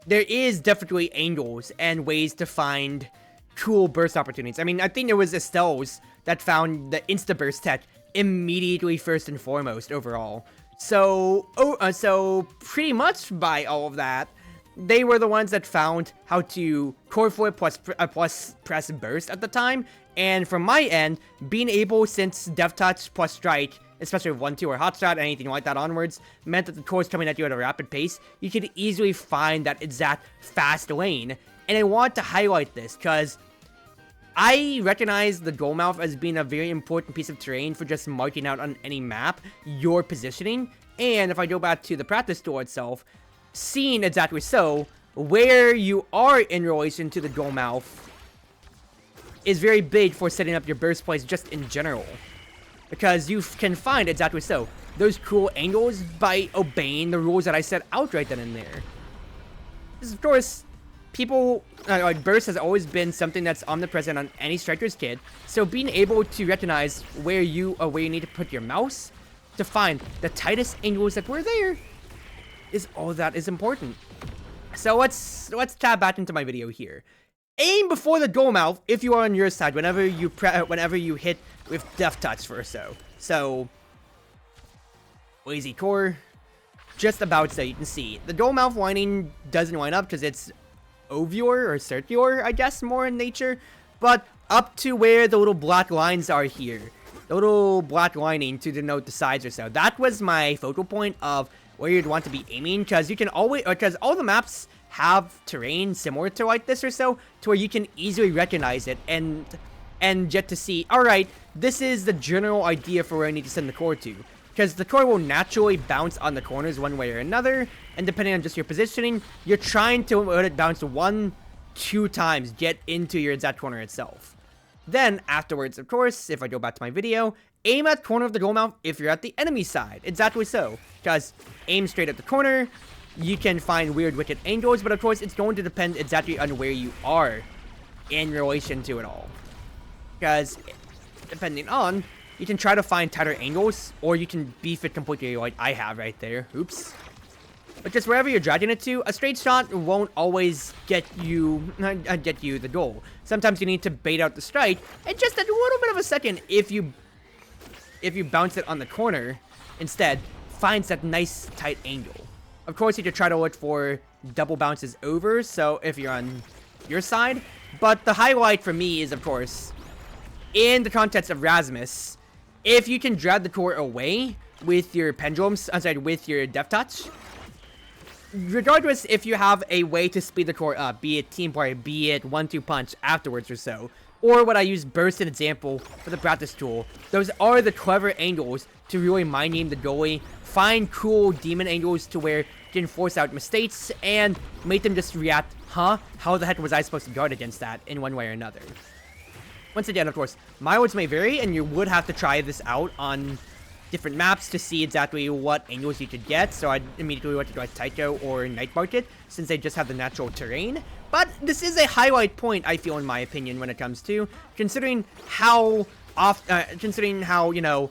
there is definitely angles and ways to find cool burst opportunities. I mean, I think it was Estelle's that found the insta-burst tech immediately first and foremost overall. So pretty much by all of that, they were the ones that found how to core flip plus press burst at the time. And from my end, being able, since Death Touch plus Strike, especially with 1-2 or Hot Shot, anything like that onwards, meant that the core's coming at you at a rapid pace, you could easily find that exact fast lane. And I want to highlight this, because I recognize the goal mouth as being a very important piece of terrain for just marking out on any map your positioning. And if I go back to the practice tool itself, seeing exactly so, where you are in relation to the goal mouth is very big for setting up your burst plays just in general. Because you can find exactly so those cool angles by obeying the rules that I set out right then and there. Because of course, burst has always been something that's omnipresent on any striker's kit, so being able to recognize where you need to put your mouse to find the tightest angles that were there is all that is important. So let's tab back into my video here. Aim before the goal mouth if you are on your side whenever you hit with Death Touch for so. So lazy core, just about so you can see the goal mouth lining doesn't line up because it's ovular or circular, I guess, more in nature, but up to where the little black lines are here, the little black lining to denote the sides or so. That was my focal point of where you'd want to be aiming, because you can always, because all the maps have terrain similar to like this or so, to where you can easily recognize it and get to see, alright, this is the general idea for where I need to send the core to. Because the core will naturally bounce on the corners one way or another, and depending on just your positioning, you're trying to let it bounce 1-2 times, get into your exact corner itself. Then, afterwards, of course, if I go back to my video, aim at corner of the goal mouth if you're at the enemy side. Exactly so. Because aim straight at the corner, you can find weird wicked angles, but of course, it's going to depend exactly on where you are in relation to it all. Because, depending on, you can try to find tighter angles, or you can beef it completely like I have right there. Oops. But just wherever you're dragging it to, a straight shot won't always get you the goal. Sometimes you need to bait out the strike, and just a little bit of a second, if you bounce it on the corner, instead, finds that nice tight angle. Of course, you could try to look for double bounces over, so if you're on your side, but the highlight for me is, of course, in the context of Rasmus, if you can drag the core away with your pendulums, with your Death Touch, regardless if you have a way to speed the core up, be it team play, be it 1-2 punch afterwards or so, or what I use burst an example for the practice tool, those are the clever angles to really mind game the goalie, find cool demon angles to where you can force out mistakes and make them just react, huh, how the heck was I supposed to guard against that in one way or another. Once again, of course, mileage may vary, and you would have to try this out on different maps to see exactly what angles you could get, so I immediately went to go Taiko or Night Market, since they just have the natural terrain. But this is a highlight point, I feel, in my opinion, when it comes to considering how, you know,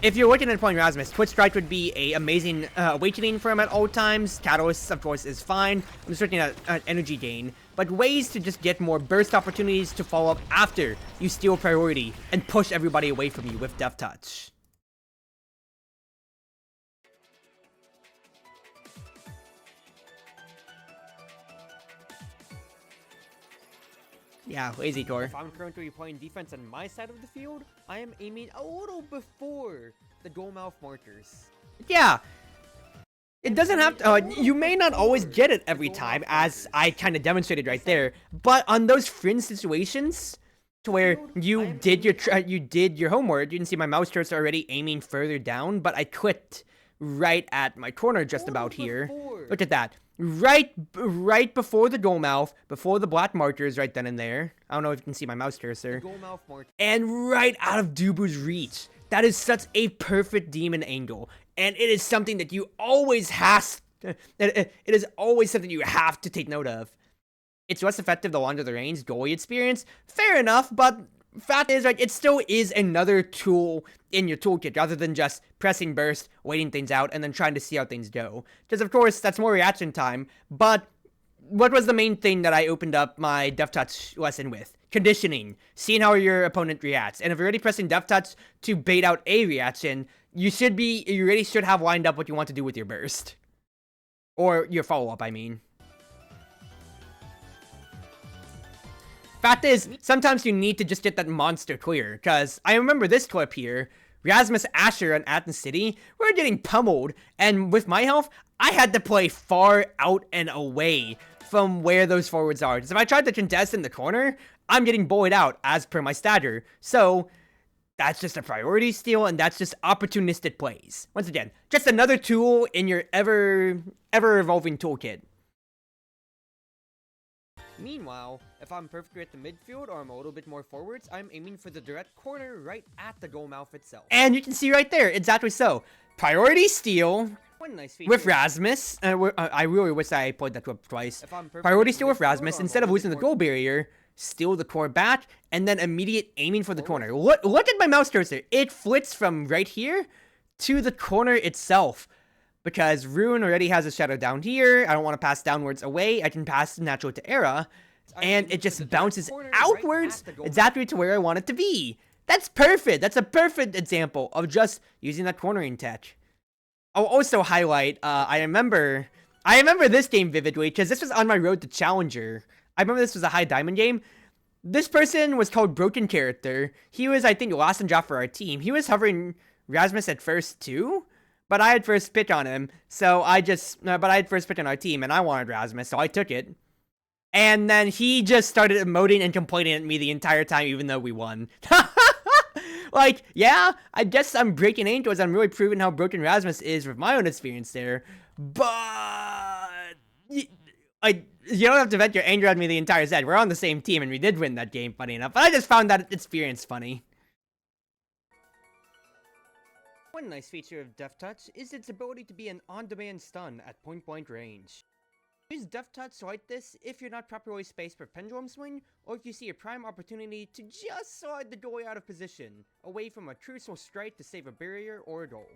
if you're looking at playing Rasmus, Twitch Strike would be a amazing awakening for him at all times. Catalyst, of course, is fine. I'm just looking at energy gain, but ways to just get more burst opportunities to follow up after you steal priority and push everybody away from you with Death Touch. Yeah, lazy core. If I'm currently playing defense on my side of the field, I am aiming a little before the goal mouth markers. Yeah. It doesn't have to, you may not always get it every time, as I kind of demonstrated right there, but on those fringe situations, to where you did your homework, you can see my mouse cursor already aiming further down, but I clicked right at my corner just about here. Look at that. Right before the goal mouth, before the black markers right then and there. I don't know if you can see my mouse cursor. Goal mouth marker. And right out of Dubu's reach. That is such a perfect demon angle. And it is something that you always it is always something you have to take note of. It's less effective the longer the range, goalie experience. Fair enough, but fact is, like, it still is another tool in your toolkit rather than just pressing burst, waiting things out, and then trying to see how things go. Because, of course, that's more reaction time, but what was the main thing that I opened up my Death Touch lesson with? Conditioning. Seeing how your opponent reacts. And if you're already pressing Death Touch to bait out a reaction, you really should have lined up what you want to do with your burst. Or your follow-up, I mean. Fact is, sometimes you need to just get that monster clear, because I remember this clip here, Rasmus Asher and Athens City were getting pummeled, and with my health, I had to play far out and away from where those forwards are, because if I tried to contest in the corner, I'm getting bullied out, as per my stagger, so that's just a priority steal, and that's just opportunistic plays. Once again, just another tool in your ever-evolving toolkit. Meanwhile, if I'm perfectly at the midfield or I'm a little bit more forwards, I'm aiming for the direct corner right at the goal mouth itself. And you can see right there, exactly so. Priority steal One nice feature. with Rasmus. I really wish I played that clip twice. Priority steal with Rasmus. Instead of losing the goal barrier, steal the core back, and then immediate aiming for the corner. Look at my mouse cursor. It flits from right here to the corner itself. Because Rune already has a shadow down here. I don't want to pass downwards away. I can pass natural to Era. And it just bounces outwards exactly to where I want it to be. That's perfect. That's a perfect example of just using that cornering tech. I'll also highlight, I remember this game vividly because this was on my road to Challenger. I remember this was a high diamond game. This person was called Broken Character. He was, I think, last in draft for our team. He was hovering Rasmus at first too. But I had first pick on him, so but I had first pick on our team, and I wanted Rasmus, so I took it. And then he just started emoting and complaining at me the entire time, even though we won. Like, yeah, I guess I'm breaking angels. I'm really proving how broken Rasmus is with my own experience there. But you don't have to vent your anger at me the entire set. We're on the same team, and we did win that game, funny enough. But I just found that experience funny. One nice feature of Death Touch is its ability to be an on-demand stun at point-blank range. Use Death Touch like this if you're not properly spaced for Pendulum Swing, or if you see a prime opportunity to just slide the goalie out of position, away from a crucial strike to save a barrier or a goal.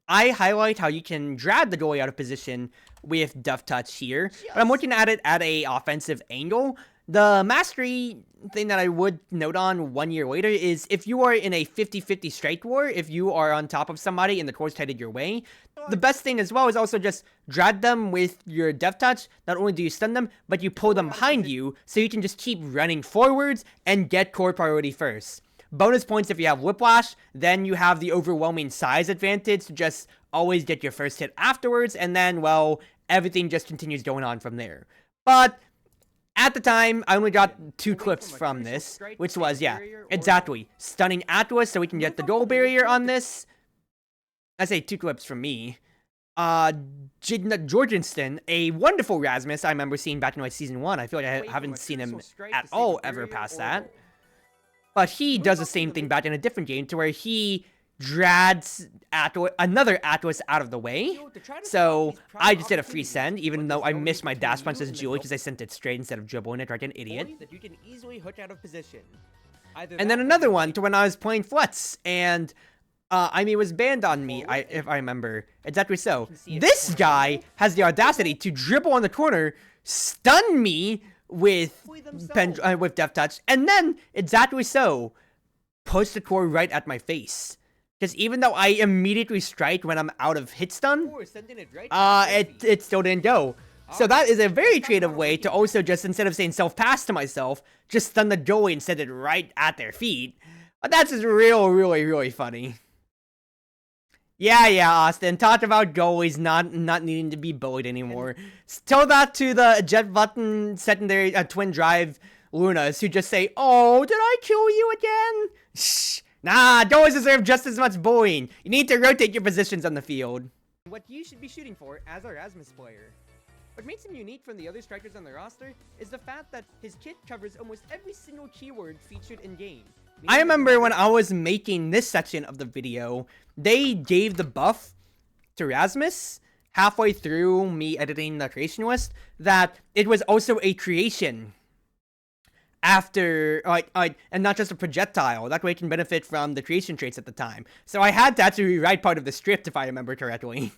I highlight how you can drag the goalie out of position with Death Touch here, but I'm looking at it at a offensive angle. The mastery thing that I would note on 1 year later is if you are in a 50-50 strike war, if you are on top of somebody and the core's headed your way, the best thing as well is also just drag them with your Death Touch. Not only do you stun them, but you pull them behind you so you can just keep running forwards and get core priority first. Bonus points if you have Whiplash, then you have the overwhelming size advantage to just always get your first hit afterwards, and then, well, everything just continues going on from there. But at the time, I only got 2 clips from this, which was, yeah, exactly, stunning Atlas so we can get the goal barrier on this. I say 2 clips from me. Jorgenston, a wonderful Rasmus I remember seeing back in like season 1. I feel like I haven't seen him at all ever past that. But he does the same thing back in a different game to where he drags another Atlas out of the way. So I just did a free send, even though I missed my dash punch as Julie because I sent it straight instead of dribbling it like an idiot. That you can easily hook out of position. And then another one to when I was playing Flutz, and it was banned on me, if I remember. Exactly so. This guy has the audacity to dribble on the corner, stun me with Death Touch, and then, exactly so, push the core right at my face. Because even though I immediately strike when I'm out of hit stun, it still didn't go. So that is a very creative way to also just, instead of saying self-pass to myself, just stun the goalie and send it right at their feet. But that's just really funny. Yeah, Austin, talk about goalies not needing to be bullied anymore. Tell that to the Jet Button secondary twin drive Lunas who just say, "Oh, did I kill you again?" Shh. Nah, goalies deserve just as much bullying. You need to rotate your positions on the field. What you should be shooting for as our Rasmus player. What makes him unique from the other strikers on the roster is the fact that his kit covers almost every single keyword featured in-game. I remember when I was making this section of the video, they gave the buff to Rasmus halfway through me editing the creation list that it was also a creation after, and not just a projectile. That way it can benefit from the creation traits at the time. So I had to actually rewrite part of the script if I remember correctly.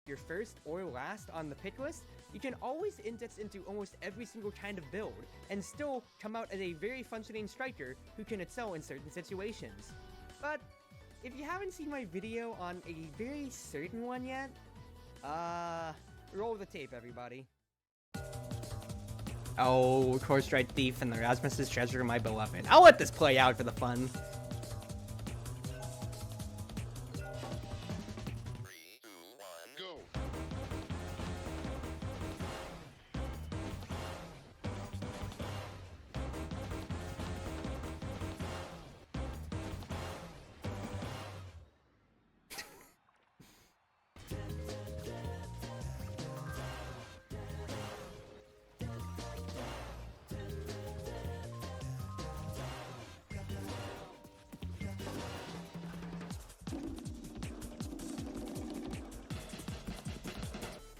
Your first or last on the pick list, you can always index into almost every single kind of build, and still come out as a very functioning striker who can excel in certain situations. But if you haven't seen my video on a very certain one yet, roll the tape, everybody. Oh, Core Strike Thief and the Rasmus's Treasure, my beloved. I'll let this play out for the fun.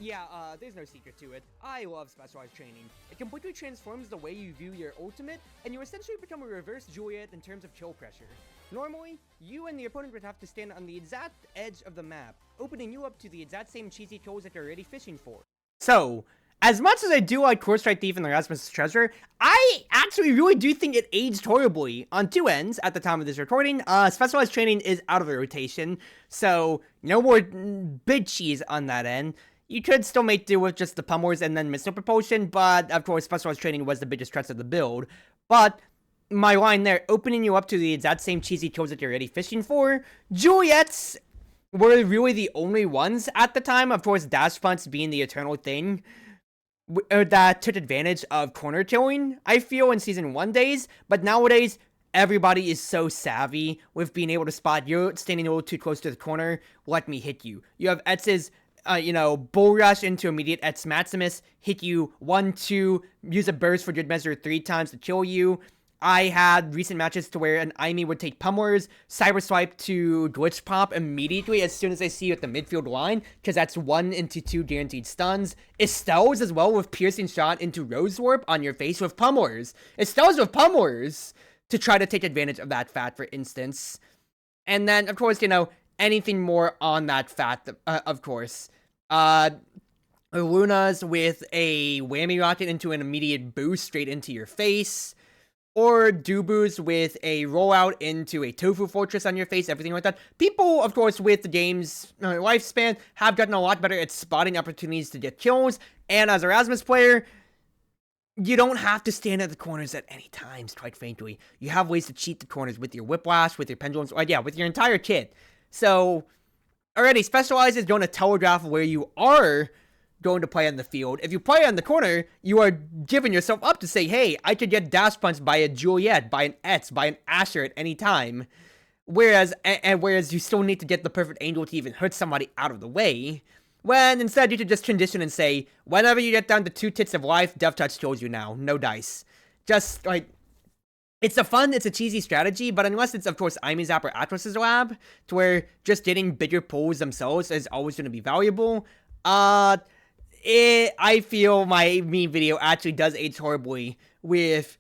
Yeah, there's no secret to it. I love specialized training. It completely transforms the way you view your ultimate, and you essentially become a reverse Juliet in terms of kill pressure. Normally, you and the opponent would have to stand on the exact edge of the map, opening you up to the exact same cheesy kills that you're already fishing for. So, as much as I do like Core Strike Thief and the Rasmus Treasure, I actually really do think it aged horribly on two ends at the time of this recording. Specialized Training is out of the rotation, so no more big cheese on that end. You could still make do with just the Pummels and then Missile Propulsion, but of course Specialized Training was the biggest threat of the build. But my line there, opening you up to the exact same cheesy kills that you're already fishing for, Juliet's were really the only ones at the time, of course Dash Punch being the eternal thing that took advantage of corner killing, I feel, in Season 1 days, but nowadays, everybody is so savvy with being able to spot you're standing a little too close to the corner, let me hit you. You have Etz's, Bull Rush into immediate Etz Maximus, hit you 1, 2, use a burst for good measure 3 times to kill you. I had recent matches to where an Aimi would take Pummelers, Cyber Swipe to Glitch Pop immediately as soon as I see you at the midfield line, because that's 1 into 2 guaranteed stuns. Estelle's as well with Piercing Shot into Rose Warp on your face with Pummelers. Estelle's with Pummelers to try to take advantage of that fat, for instance. And then, of course, anything more on that fat, of course. Luna's with a Whammy Rocket into an immediate boost straight into your face. Or Dubu's with a rollout into a Tofu Fortress on your face, everything like that. People, of course, with the game's lifespan, have gotten a lot better at spotting opportunities to get kills. And as a Rasmus player, you don't have to stand at the corners at any times, quite frankly. You have ways to cheat the corners with your Whiplash, with your Pendulums, with your entire kit. So, already, Specialized is going to telegraph where you are going to play on the field. If you play on the corner, you are giving yourself up to say, hey, I could get dash punched by a Juliet, by an Etz, by an Asher at any time. Whereas you still need to get the perfect angle to even hurt somebody out of the way. When instead you could just transition and say, whenever you get down to 2 tits of life, Death Touch kills you now. No dice. Just, it's a cheesy strategy, but unless it's, of course, Aimi's Zap or Atlas's Lab, to where just getting bigger pulls themselves is always going to be valuable, I feel my meme video actually does age horribly with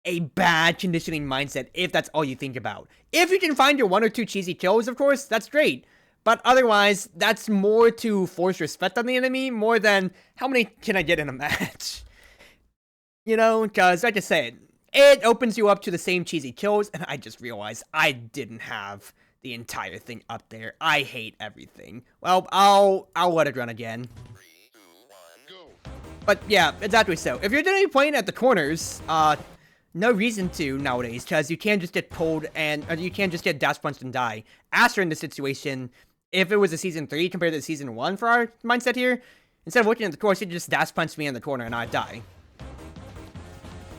a bad conditioning mindset if that's all you think about. If you can find your 1 or 2 cheesy kills, of course, that's great. But otherwise, that's more to force respect on the enemy more than how many can I get in a match. Because like I said, it opens you up to the same cheesy kills, and I just realized I didn't have the entire thing up there. I hate everything. Well, I'll let it run again. But yeah, exactly so. If you're going to be playing at the corners, no reason to nowadays, because you can't just get pulled and you can't just get dash punched and die. Asher in this situation, if it was a Season 3 compared to Season 1 for our mindset here, instead of looking at the course, he'd just dash punch me in the corner and I'd die.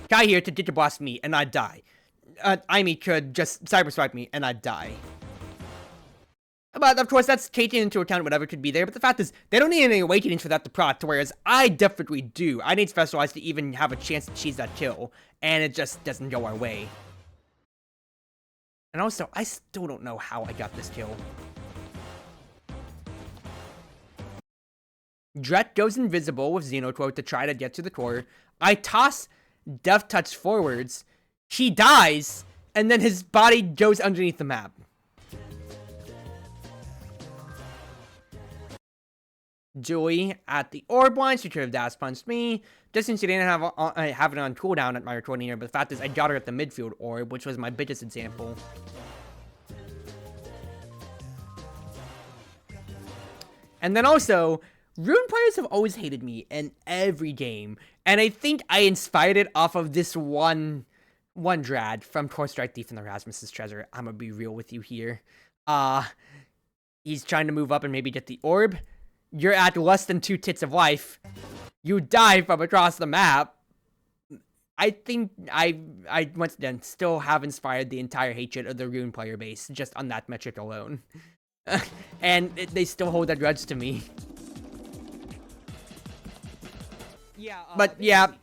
Kai here could Giga Blast me and I'd die. Aimi could just Cyber Swipe me and I'd die. But, of course, that's taking into account whatever could be there. But the fact is, they don't need any awakening for that to prot, whereas I definitely do. I need Specialized to even have a chance to cheese that kill, and it just doesn't go our way. And also, I still don't know how I got this kill. Dret goes invisible with Xenoquote to try to get to the core. I toss Death Touch forwards. He dies, and then his body goes underneath the map. Julie at the orb line, she could have dash punched me. Just since she didn't have it on cooldown at my recording here, but the fact is I got her at the midfield orb, which was my biggest example. And then also, Rune players have always hated me in every game, and I think I inspired it off of this one Drad from Core Strike Thief and the Rasmus's Treasure. I'm gonna be real with you here. He's trying to move up and maybe get the orb. You're at less than 2 tits of life. You die from across the map. I think I once again still have inspired the entire hatred of the Rune player base just on that metric alone. And they still hold that grudge to me. Yeah, but yeah,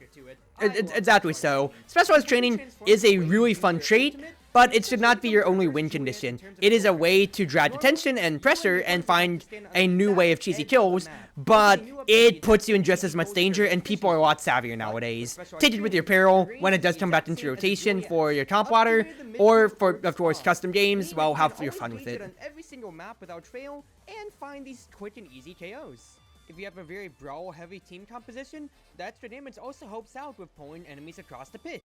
exactly so. Specialized Training is a really fun trait, but it should not be your only win condition. It is a way to drag attention and pressure and find a new way of cheesy kills, but it puts you in just as much danger, and people are a lot savvier nowadays. Take it with your peril when it does come back into rotation for your top water, or for, of course, custom games. Well, have your fun with it. On every single map without fail, and find these quick and easy KOs. If you have a very brawl-heavy team composition, the extra damage also helps out with pulling enemies across the pitch.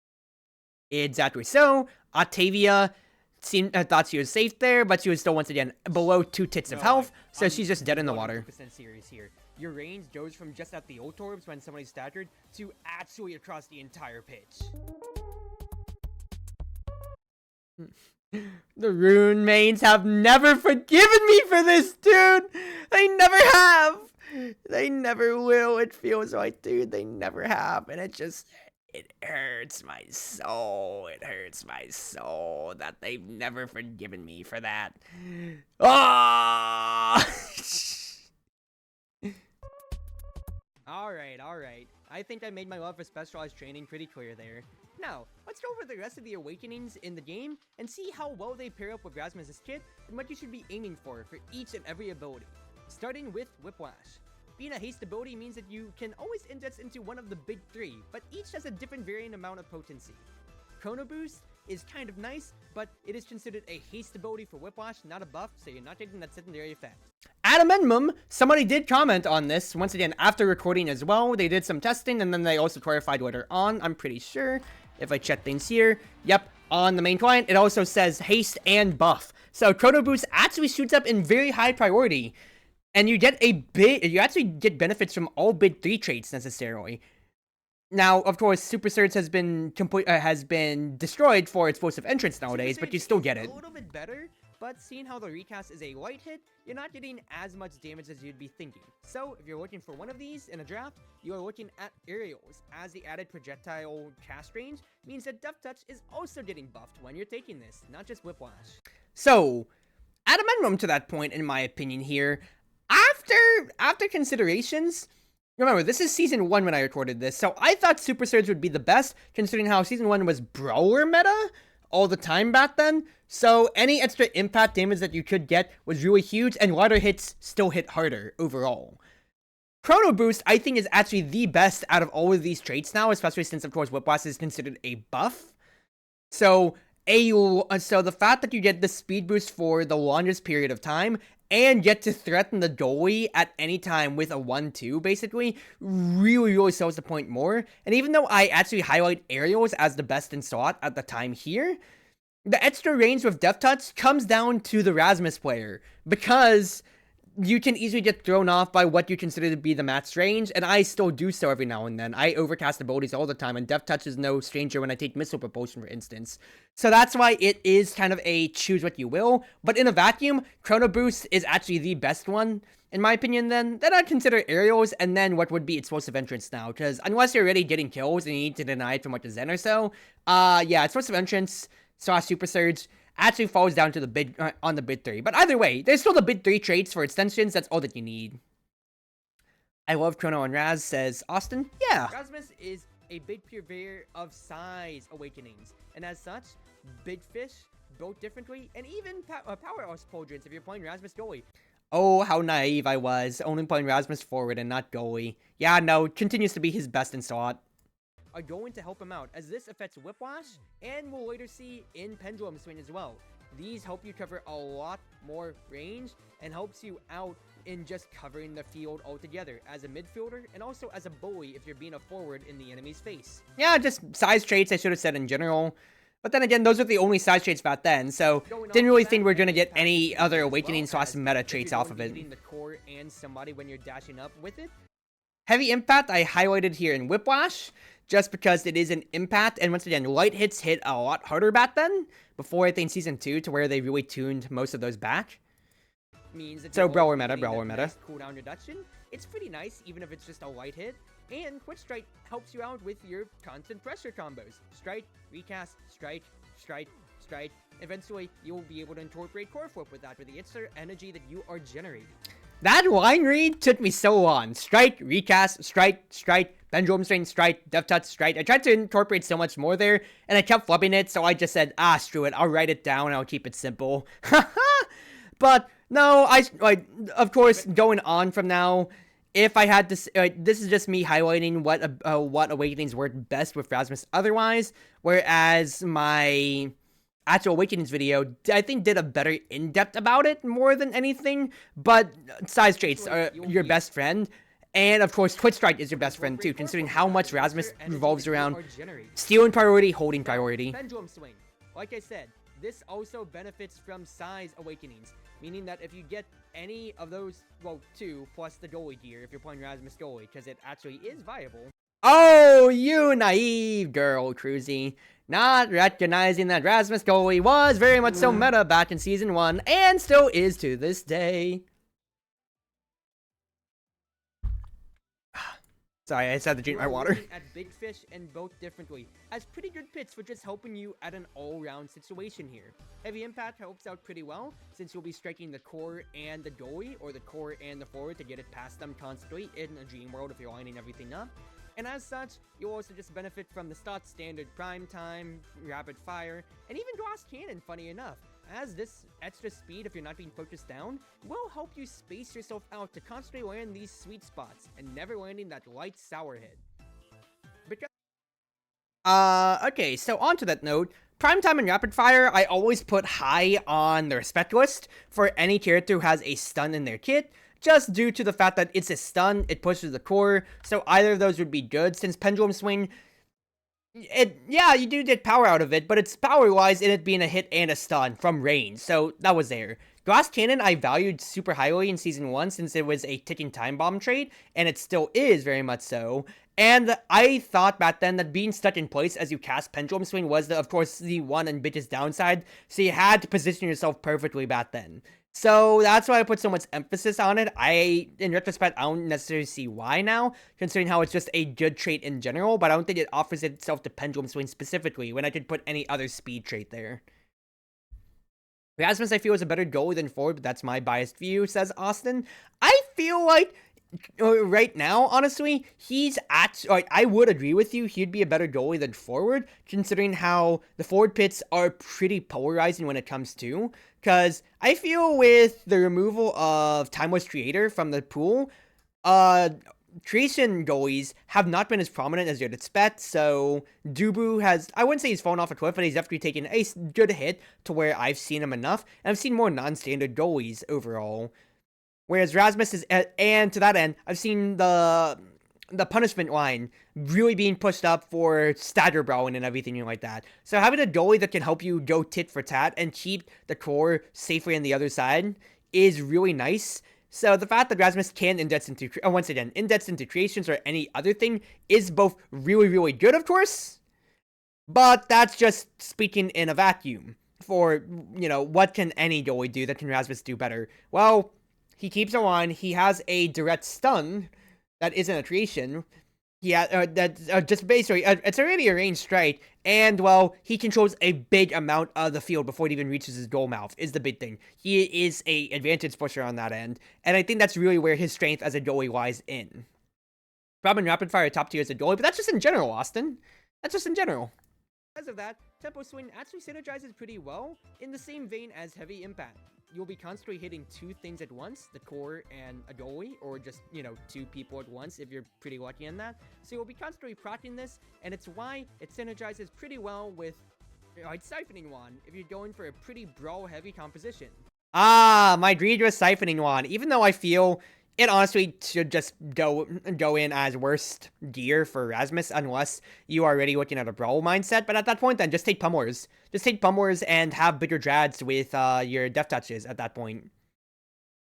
Exactly so. Octavia thought she was safe there, but she was still once again below 2 tits of health, so she's just dead in the water. Serious here. Your range goes from just at the ult orbs when somebody's staggered to actually across the entire pitch. The rune mains have never forgiven me for this, dude! They never have! They never will, it feels like, dude. They never have, and it hurts my soul. It hurts my soul that they've never forgiven me for that. Ah! Alright. I think I made my love for specialized training pretty clear there. Now, let's go over the rest of the awakenings in the game and see how well they pair up with Rasmus's kit and what you should be aiming for each and every ability. Starting with Whiplash. Being a haste ability means that you can always index into one of the big 3, but each has a different varying amount of potency. Chrono Boost is kind of nice, but it is considered a haste ability for Whiplash, not a buff, so you're not getting that secondary effect. At a minimum, somebody did comment on this, once again, after recording as well. They did some testing, and then they also clarified later on, I'm pretty sure. If I check things here, yep, on the main client, it also says haste and buff. So Chrono Boost actually shoots up in very high priority, and you actually get benefits from all bid 3 traits necessarily. Now, of course, Super Surge has been destroyed for explosive entrance nowadays, but you still get it. A little bit better, but seeing how the recast is a light hit, you're not getting as much damage as you'd be thinking. So, if you're looking for one of these in a draft, you are looking at Aerials, as the added projectile cast range means that Death Touch is also getting buffed when you're taking this, not just Whiplash. So, at a minimum to that point, in my opinion here, after considerations, remember, this is Season 1 when I recorded this, so I thought Super Surge would be the best, considering how Season 1 was Brawler meta all the time back then, so any extra impact damage that you could get was really huge, and lighter hits still hit harder overall. Chrono Boost, I think, is actually the best out of all of these traits now, especially since, of course, Whiplash is considered a buff. So the fact that you get the speed boost for the longest period of time, and get to threaten the goalie at any time with a 1-2, basically, really sells the point more. And even though I actually highlight Aerials as the best in slot at the time here, the extra range with Death Touch comes down to the Rasmus player, because you can easily get thrown off by what you consider to be the match range, and I still do so every now and then. I overcast abilities all the time, and Death Touch is no stranger when I take Missile Propulsion, for instance. So that's why it is kind of a choose what you will, but in a vacuum, Chrono Boost is actually the best one, in my opinion, then I'd consider Aerials, and then what would be Explosive Entrance now, because unless you're already getting kills and you need to deny it from like a Zen or so, yeah, Explosive Entrance, Super Surge, actually falls down to the bid on the bid 3. But either way, there's still the bid 3 traits for extensions. That's all that you need. I love Chrono and Raz, says Austin. Yeah. Rasmus is a big purveyor of size awakenings, and as such, big fish, built differently, and even powerhouse pauldrons if you're playing Rasmus goalie. Oh, how naive I was, only playing Rasmus forward and not goalie. Yeah, no, continues to be his best in slot. Are going to help him out, as this affects Whiplash, and we'll later see in Pendulum Swing as well. These help you cover a lot more range, and helps you out in just covering the field altogether, as a midfielder, and also as a bully if you're being a forward in the enemy's face. Yeah, just size traits I should have said in general. But then again, those are the only size traits back then, so didn't really think we're going to get any other awakening / meta traits off of it. The core and somebody when you're dashing up with it. Heavy Impact I highlighted here in Whiplash, just because it is an impact, and once again, light hits hit a lot harder back then, before I think Season 2, to where they really tuned most of those back. Means that so Brawler meta. Nice cooldown reduction. It's pretty nice, even if it's just a light hit. And Quick Strike helps you out with your constant pressure combos. Strike, recast, strike, strike, strike. Eventually, you will be able to incorporate Core Flip with that, with the extra energy that you are generating. That line read took me so long. Strike, recast, strike, pendulum swing, strike, death touch, strike. I tried to incorporate so much more there, and I kept flubbing it, so I just said, screw it, I'll write it down and I'll keep it simple. But no, of course, going on from now, if I had to, this is just me highlighting what awakenings worked best with Rasmus otherwise, whereas my actual awakenings video, I think, did a better in-depth about it more than anything, but size traits are your best friend. And of course, Twitch Strike is your best friend too, considering how much Rasmus revolves around stealing priority, holding priority. Pendulum swing. Like I said, this also benefits from size awakenings, meaning that if you get any of those, well, 2 plus the goalie gear if you're playing Rasmus goalie, because it actually is viable. Oh, you naive girl, Cruzy. Not recognizing that Rasmus goalie was very much so meta back in Season 1, and still is to this day. Sorry, I just had to drink my water. At big fish and both differently, as pretty good pits for just helping you at an all-round situation here. Heavy impact helps out pretty well, since you'll be striking the core and the goalie, or the core and the forward to get it past them constantly in a dream world if you're lining everything up. And as such, you'll also just benefit from the stats standard prime time, rapid fire, and even glass cannon, funny enough, as this extra speed, if you're not being focused down, will help you space yourself out to constantly land these sweet spots, and never landing that light sour hit. Okay, so on to that note, Primetime and Rapid Fire, I always put high on the respect list for any character who has a stun in their kit, just due to the fact that it's a stun, it pushes the core, so either of those would be good, since Pendulum Swing, yeah, you do get power out of it, but it's power-wise in it being a hit and a stun from range, so that was there. Glass Cannon I valued super highly in Season 1 since it was a ticking time bomb trait, and it still is very much so. And I thought back then that being stuck in place as you cast Pendulum Swing was, of course, the one and biggest downside, so you had to position yourself perfectly back then. So that's why I put so much emphasis on it. In retrospect, I don't necessarily see why now, considering how it's just a good trait in general, but I don't think it offers itself to Pendulum Swing specifically, when I could put any other speed trait there. Rasmus, I feel, is a better goalie than forward, but that's my biased view, says Austin. I feel like, right now, honestly, I would agree with you, he'd be a better goalie than forward, considering how the forward pits are pretty polarizing when it comes to, because I feel with the removal of Timeless Creator from the pool, creation goalies have not been as prominent as you'd expect, so Dubu has, I wouldn't say he's fallen off a cliff, but he's definitely taken a good hit to where I've seen him enough, and I've seen more non-standard goalies overall. Whereas Rasmus is, and to that end, I've seen the punishment line really being pushed up for stagger brawling and everything like that. So having a goalie that can help you go tit for tat and keep the core safely on the other side is really nice. So the fact that Rasmus can index into, once again, index into creations or any other thing is both really, really good, of course, but that's just speaking in a vacuum for, you know, what can any goalie do that can Rasmus do better? Well, he keeps it on, he has a direct stun that isn't a creation. Yeah, just basically, it's already a ranged strike, and, well, he controls a big amount of the field before it even reaches his goal mouth, is the big thing. He is a advantage pusher on that end, and I think that's really where his strength as a goalie lies in. Probably Rapid Fire top tier as a goalie, but that's just in general, Austin. That's just in general. Because of that, Tempo Swing actually synergizes pretty well, in the same vein as Heavy Impact. You'll be constantly hitting 2 things at once, the core and a goalie, or just, 2 people at once if you're pretty lucky in that. So you'll be constantly proccing this, and it's why it synergizes pretty well with Siphoning Wand if you're going for a pretty brawl-heavy composition. My greed was Siphoning Wand, even though I feel it honestly should just go in as worst gear for Rasmus, unless you are already looking at a brawl mindset. But at that point, then just take Pummelers. Just take Pummelers and have bigger drads with your death touches at that point.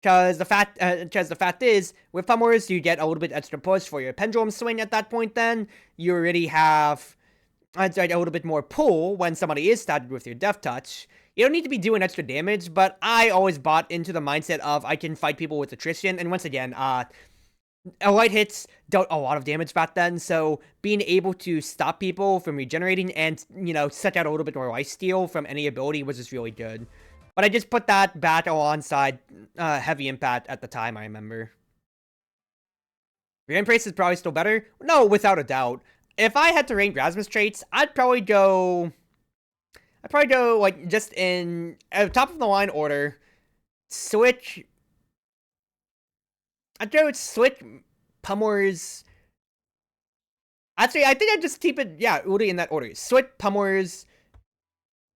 Because the fact is, with Pummelers, you get a little bit extra push for your Pendulum Swing at that point. Then you already have a little bit more pull when somebody is started with your death touch. You don't need to be doing extra damage, but I always bought into the mindset of I can fight people with attrition, and once again, light hits dealt a lot of damage back then, so being able to stop people from regenerating and, set out a little bit more lifesteal from any ability was just really good. But I just put that bat alongside heavy impact at the time, I remember. Grand Praise is probably still better? No, without a doubt. If I had to rank Rasmus traits, I'd probably go, like, just in top of the line order. Switch. I'd go with Switch, Pummelers. Actually, I think I'd just keep it, yeah, really in that order. Switch, Pummelers,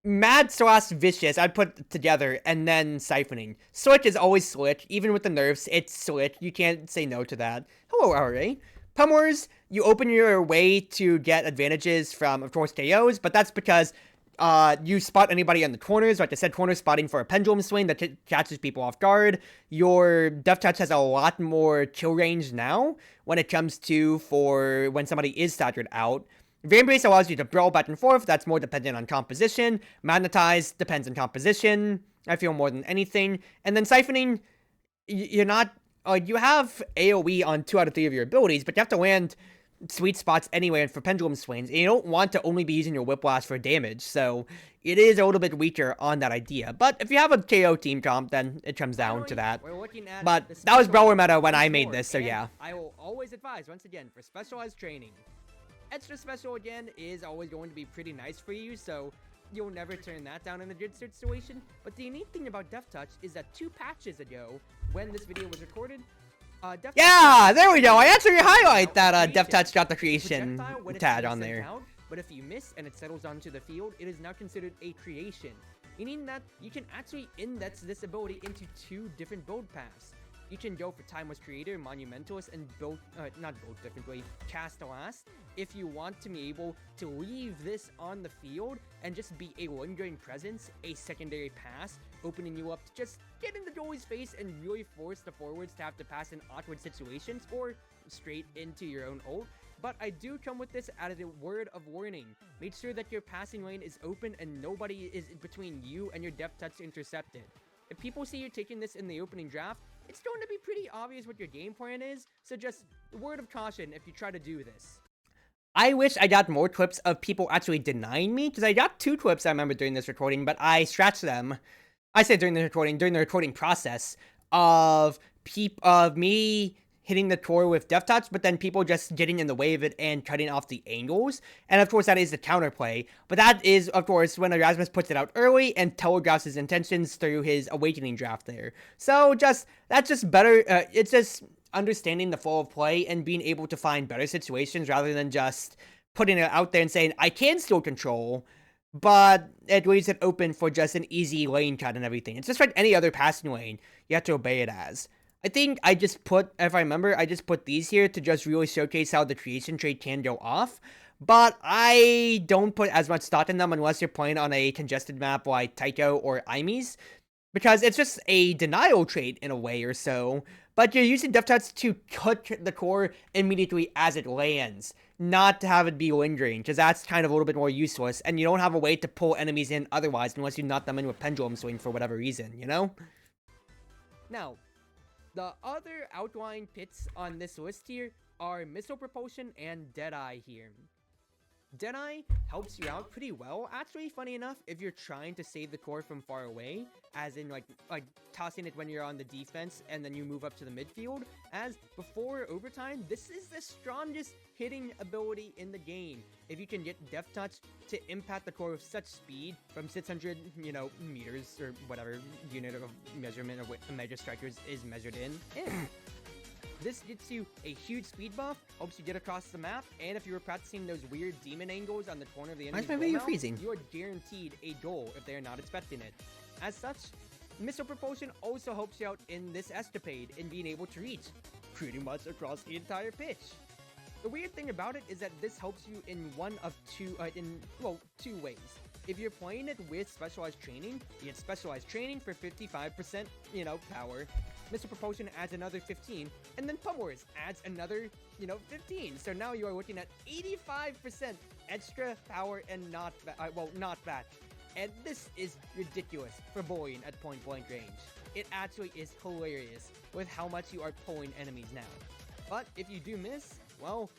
Mad / Vicious, I'd put together, and then Siphoning. Switch is always Switch, even with the nerfs, it's Switch. You can't say no to that. Hello, RA. Pummelers, you open your way to get advantages from, of course, KOs, but that's because you spot anybody on the corners. Like I said, corner spotting for a pendulum swing that catches people off guard. Your Death Touch has a lot more kill range now when it comes to for when somebody is staggered out. Vambrace allows you to brawl back and forth. That's more dependent on composition. Magnetize depends on composition, I feel, more than anything. And then Siphoning, you're not... you have AoE on 2 out of 3 of your abilities, but you have to land sweet spots anyway for pendulum swings, and you don't want to only be using your Whiplash for damage, so it is a little bit weaker on that idea. But if you have a KO team comp, then it comes down to that. But that was brawler meta when I made this, so yeah. I will always advise, once again, for specialized training, extra special again is always going to be pretty nice for you, so you'll never turn that down in a good situation. But the unique thing about Death Touch is that 2 patches ago, when this video was recorded, yeah, there we go. I actually highlight that Death Touch got the creation tag on there. But if you miss and it settles onto the field, it is now considered a creation, meaning that you can actually index this ability into 2 different build paths. You can go for Timeless Creator, Monumentalist, and cast last, if you want to be able to leave this on the field and just be a lingering presence, a secondary pass, opening you up to just get in the goalie's face and really force the forwards to have to pass in awkward situations or straight into your own ult. But I do come with this as a word of warning. Make sure that your passing lane is open and nobody is between you and your Death Touch to intercept it. If people see you taking this in the opening draft, it's going to be pretty obvious what your game plan is, so just word of caution if you try to do this. I wish I got more clips of people actually denying me, because I got 2 clips I remember during this recording, but I scratched them. I said during the recording process of me hitting the core with Death Touch, but then people just getting in the way of it and cutting off the angles. And of course, that is the counterplay. But that is, of course, when Rasmus puts it out early and telegraphs his intentions through his Awakening draft there. So that's just better. It's just understanding the flow of play and being able to find better situations rather than just putting it out there and saying, I can still control, but it leaves it open for just an easy lane cut and everything. It's just like any other passing lane. You have to obey it as. I think I just put, if I remember, I just put these here to just really showcase how the creation trait can go off. But I don't put as much thought in them unless you're playing on a congested map like Tycho or Imes, because it's just a denial trait in a way or so. But you're using Death Touch to cut the core immediately as it lands, not to have it be lingering, because that's kind of a little bit more useless, and you don't have a way to pull enemies in otherwise unless you knot them in with Pendulum Swing for whatever reason, you know? Now, the other outlying pits on this list here are Missile Propulsion and Deadeye here. Deadeye helps you out pretty well, actually, funny enough, if you're trying to save the core from far away, as in like tossing it when you're on the defense and then you move up to the midfield, as before overtime, this is the strongest hitting ability in the game. If you can get Death Touch to impact the core with such speed from 600, meters or whatever unit of measurement of what a Mega Strikers is measured in. This gets you a huge speed buff, helps you get across the map, and if you were practicing those weird demon angles on the corner of the enemy's goal mouth, you are guaranteed a goal if they are not expecting it. As such, Missile Propulsion also helps you out in this escapade in being able to reach pretty much across the entire pitch. The weird thing about it is that this helps you in two ways. If you're playing it with Specialized Training, you get Specialized Training for 55%, power. Missile Propulsion adds another 15, and then Pummelers adds another, 15. So now you are looking at 85% extra power and not back. And this is ridiculous for bullying at point-blank range. It actually is hilarious with how much you are pulling enemies now. But if you do miss, well,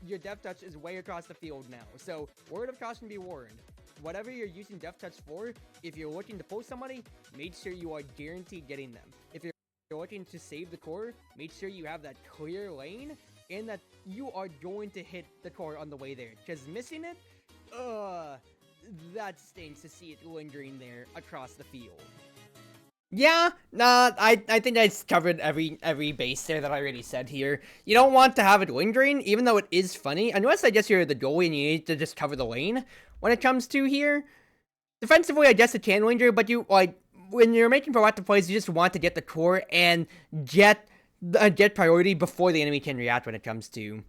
your Death Touch is way across the field now. So word of caution, be warned. whatever you're using Death Touch for, if you're looking to pull somebody, make sure you are guaranteed getting them. If you're looking to save the core, make sure you have that clear lane and that you are going to hit the core on the way there. Because missing it, that stings to see it lingering there across the field. Yeah, nah, I think I covered every base there that I already said here. You don't want to have it lingering, even though it is funny, unless I guess you're the goalie and you need to just cover the lane when it comes to here. Defensively, I guess it can linger, but you, like, when you're making proactive plays, you just want to get the core and get priority before the enemy can react when it comes to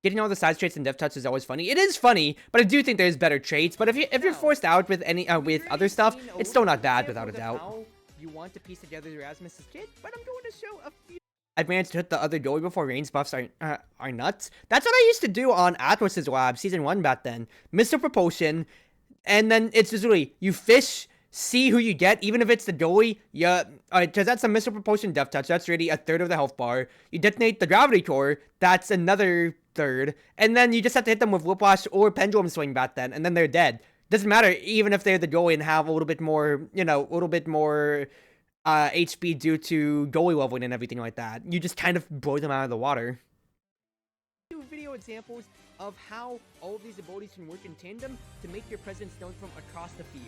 getting all the side traits and Death Touch is always funny. It is funny, but I do think there's better traits. But if you're forced out with with other stuff, it's still not bad without a doubt. You want to piece together Rasmus's kit, but I'm going to show a few. I've managed to hit the other goalie before range buffs are nuts. That's what I used to do on Atlas's lab, season 1 back then. Missile propulsion, and then it's just really, you fish, see who you get, even if it's the goalie, because that's a missile propulsion Death Touch, that's really a third of the health bar. You detonate the gravity core, that's another third, and then you just have to hit them with whiplash or pendulum swing back then, and then they're dead. Doesn't matter, even if they're the goalie and have a little bit more, HP due to goalie leveling and everything like that. You just kind of blow them out of the water. Two video examples of how all of these abilities can work in tandem to make your presence known from across the field.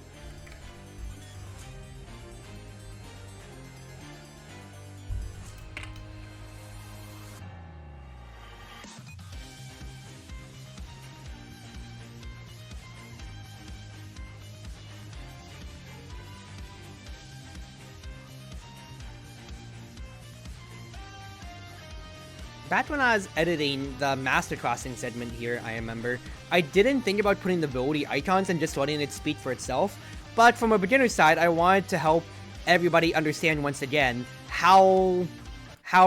Back when I was editing the Master Crossing segment here, I remember, I didn't think about putting the ability icons and just letting it speak for itself, but from a beginner's side, I wanted to help everybody understand once again how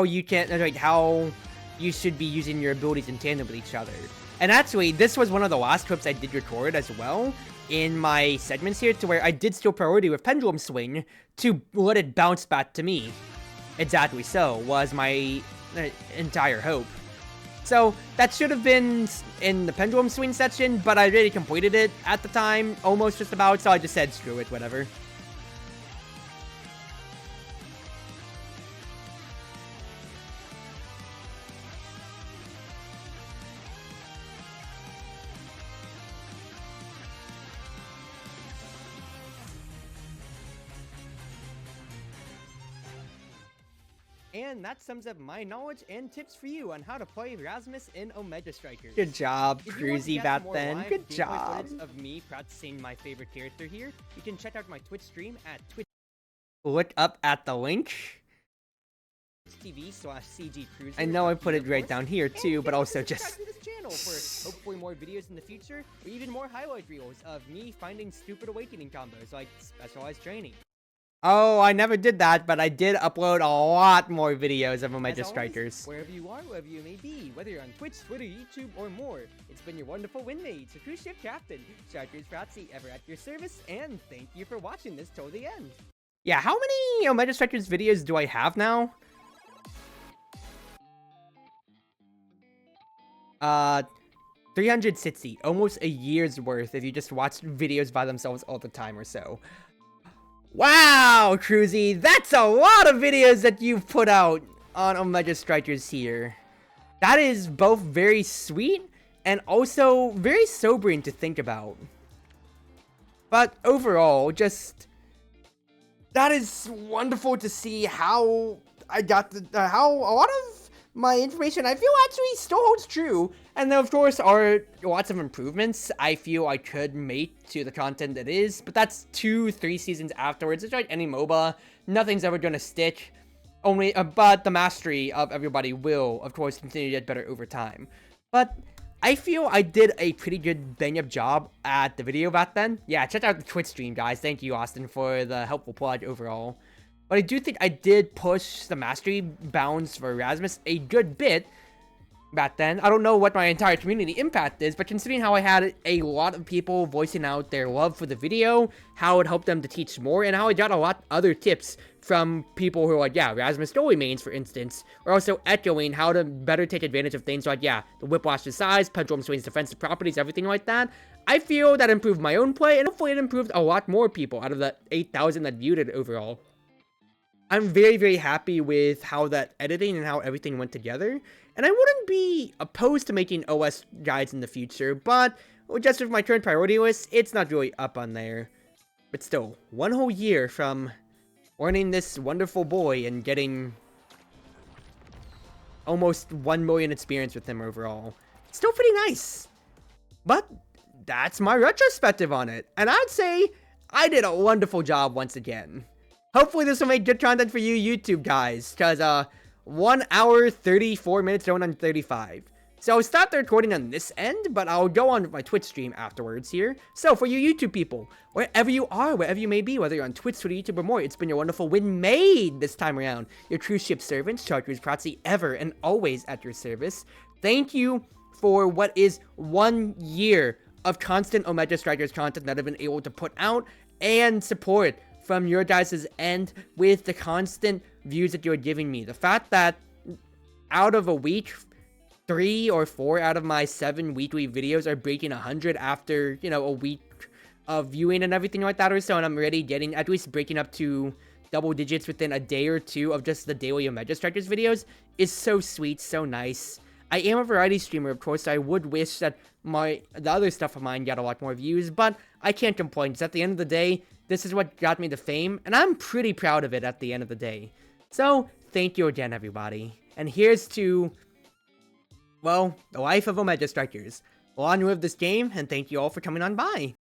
you should be using your abilities in tandem with each other. And actually, this was one of the last clips I did record as well in my segments here, to where I did steal priority with Pendulum Swing to let it bounce back to me. Exactly so, was my entire hope. So that should have been in the Pendulum Swing section, but I already completed it at the time, almost just about, so I just said screw it, whatever. And that sums up my knowledge and tips for you on how to play Rasmus in Omega Strikers. Good job, Cruzy back then. Good job. Of me practicing my favorite character here, you can check out my Twitch stream at Twitch. Look up at the link. TV/CG Cruiser. I know I put it right down here too, but also just to this channel for hopefully more videos in the future, or even more highlight reels of me finding stupid awakening combos like specialized training. Oh, I never did that, but I did upload a lot more videos of Omega Strikers. Wherever you are, wherever you may be, whether you're on Twitch, Twitter, YouTube, or more, it's been your wonderful Wind Mage, the Cruz Ship Captain, Chartreuse Proxy, ever at your service, and thank you for watching this till the end. Yeah, how many Omega Strikers videos do I have now? 360, almost a year's worth if you just watch videos by themselves all the time or so. Wow, Cruzy, that's a lot of videos that you've put out on Omega Strikers here. That is both very sweet and also very sobering to think about. But overall, just that is wonderful to see how I got how a lot of my information I feel actually still holds true. And there, of course, are lots of improvements I feel I could make to the content that is, but that's 2-3 seasons afterwards. It's like any MOBA, nothing's ever gonna stick. But the mastery of everybody will, of course, continue to get better over time. But I feel I did a pretty good bang-up job at the video back then. Yeah, check out the Twitch stream, guys. Thank you, Austin, for the helpful plug overall. But I do think I did push the mastery bounds for Rasmus a good bit. back then. I don't know what my entire community impact is, but considering how I had a lot of people voicing out their love for the video, how it helped them to teach more, and how I got a lot other tips from people who are like, yeah, Rasmus Dolly mains, for instance, or also echoing how to better take advantage of things like, yeah, the Whiplash's size, Pendulum Swing's defensive properties, everything like that. I feel that improved my own play, and hopefully it improved a lot more people out of the 8,000 that viewed it overall. I'm very, very happy with how that editing and how everything went together, and I wouldn't be opposed to making OS guides in the future, but just with my current priority list, it's not really up on there. But still, 1 whole year from learning this wonderful boy and getting almost 1 million experience with him overall. It's still pretty nice. But that's my retrospective on it, and I'd say I did a wonderful job once again. Hopefully this will make good content for you YouTube guys, because 1 hour, 34 minutes going on 35. So I'll stop the recording on this end, but I'll go on with my Twitch stream afterwards here. So for you YouTube people, wherever you are, wherever you may be, whether you're on Twitch, Twitter, YouTube, or more, it's been your wonderful Wind Mage this time around. Your Cruz Ship servant, Chartreuse Proxy, ever and always at your service. Thank you for what is 1 year of constant Omega Strikers content that I've been able to put out and support from your guys' end with the constant views that you're giving me. The fact that out of a week, 3 or 4 out of my 7 weekly videos are breaking 100 after, you know, a week of viewing and everything like that or so, and I'm already getting, at least breaking up to double digits within a day or two of just the daily Omega Strikers videos is so sweet, so nice. I am a variety streamer, of course, so I would wish that the other stuff of mine got a lot more views, but I can't complain, because at the end of the day, this is what got me the fame, and I'm pretty proud of it at the end of the day. So, thank you again, everybody. And here's to, well, the life of Omega Strikers. Well, on with this game, and thank you all for coming on by.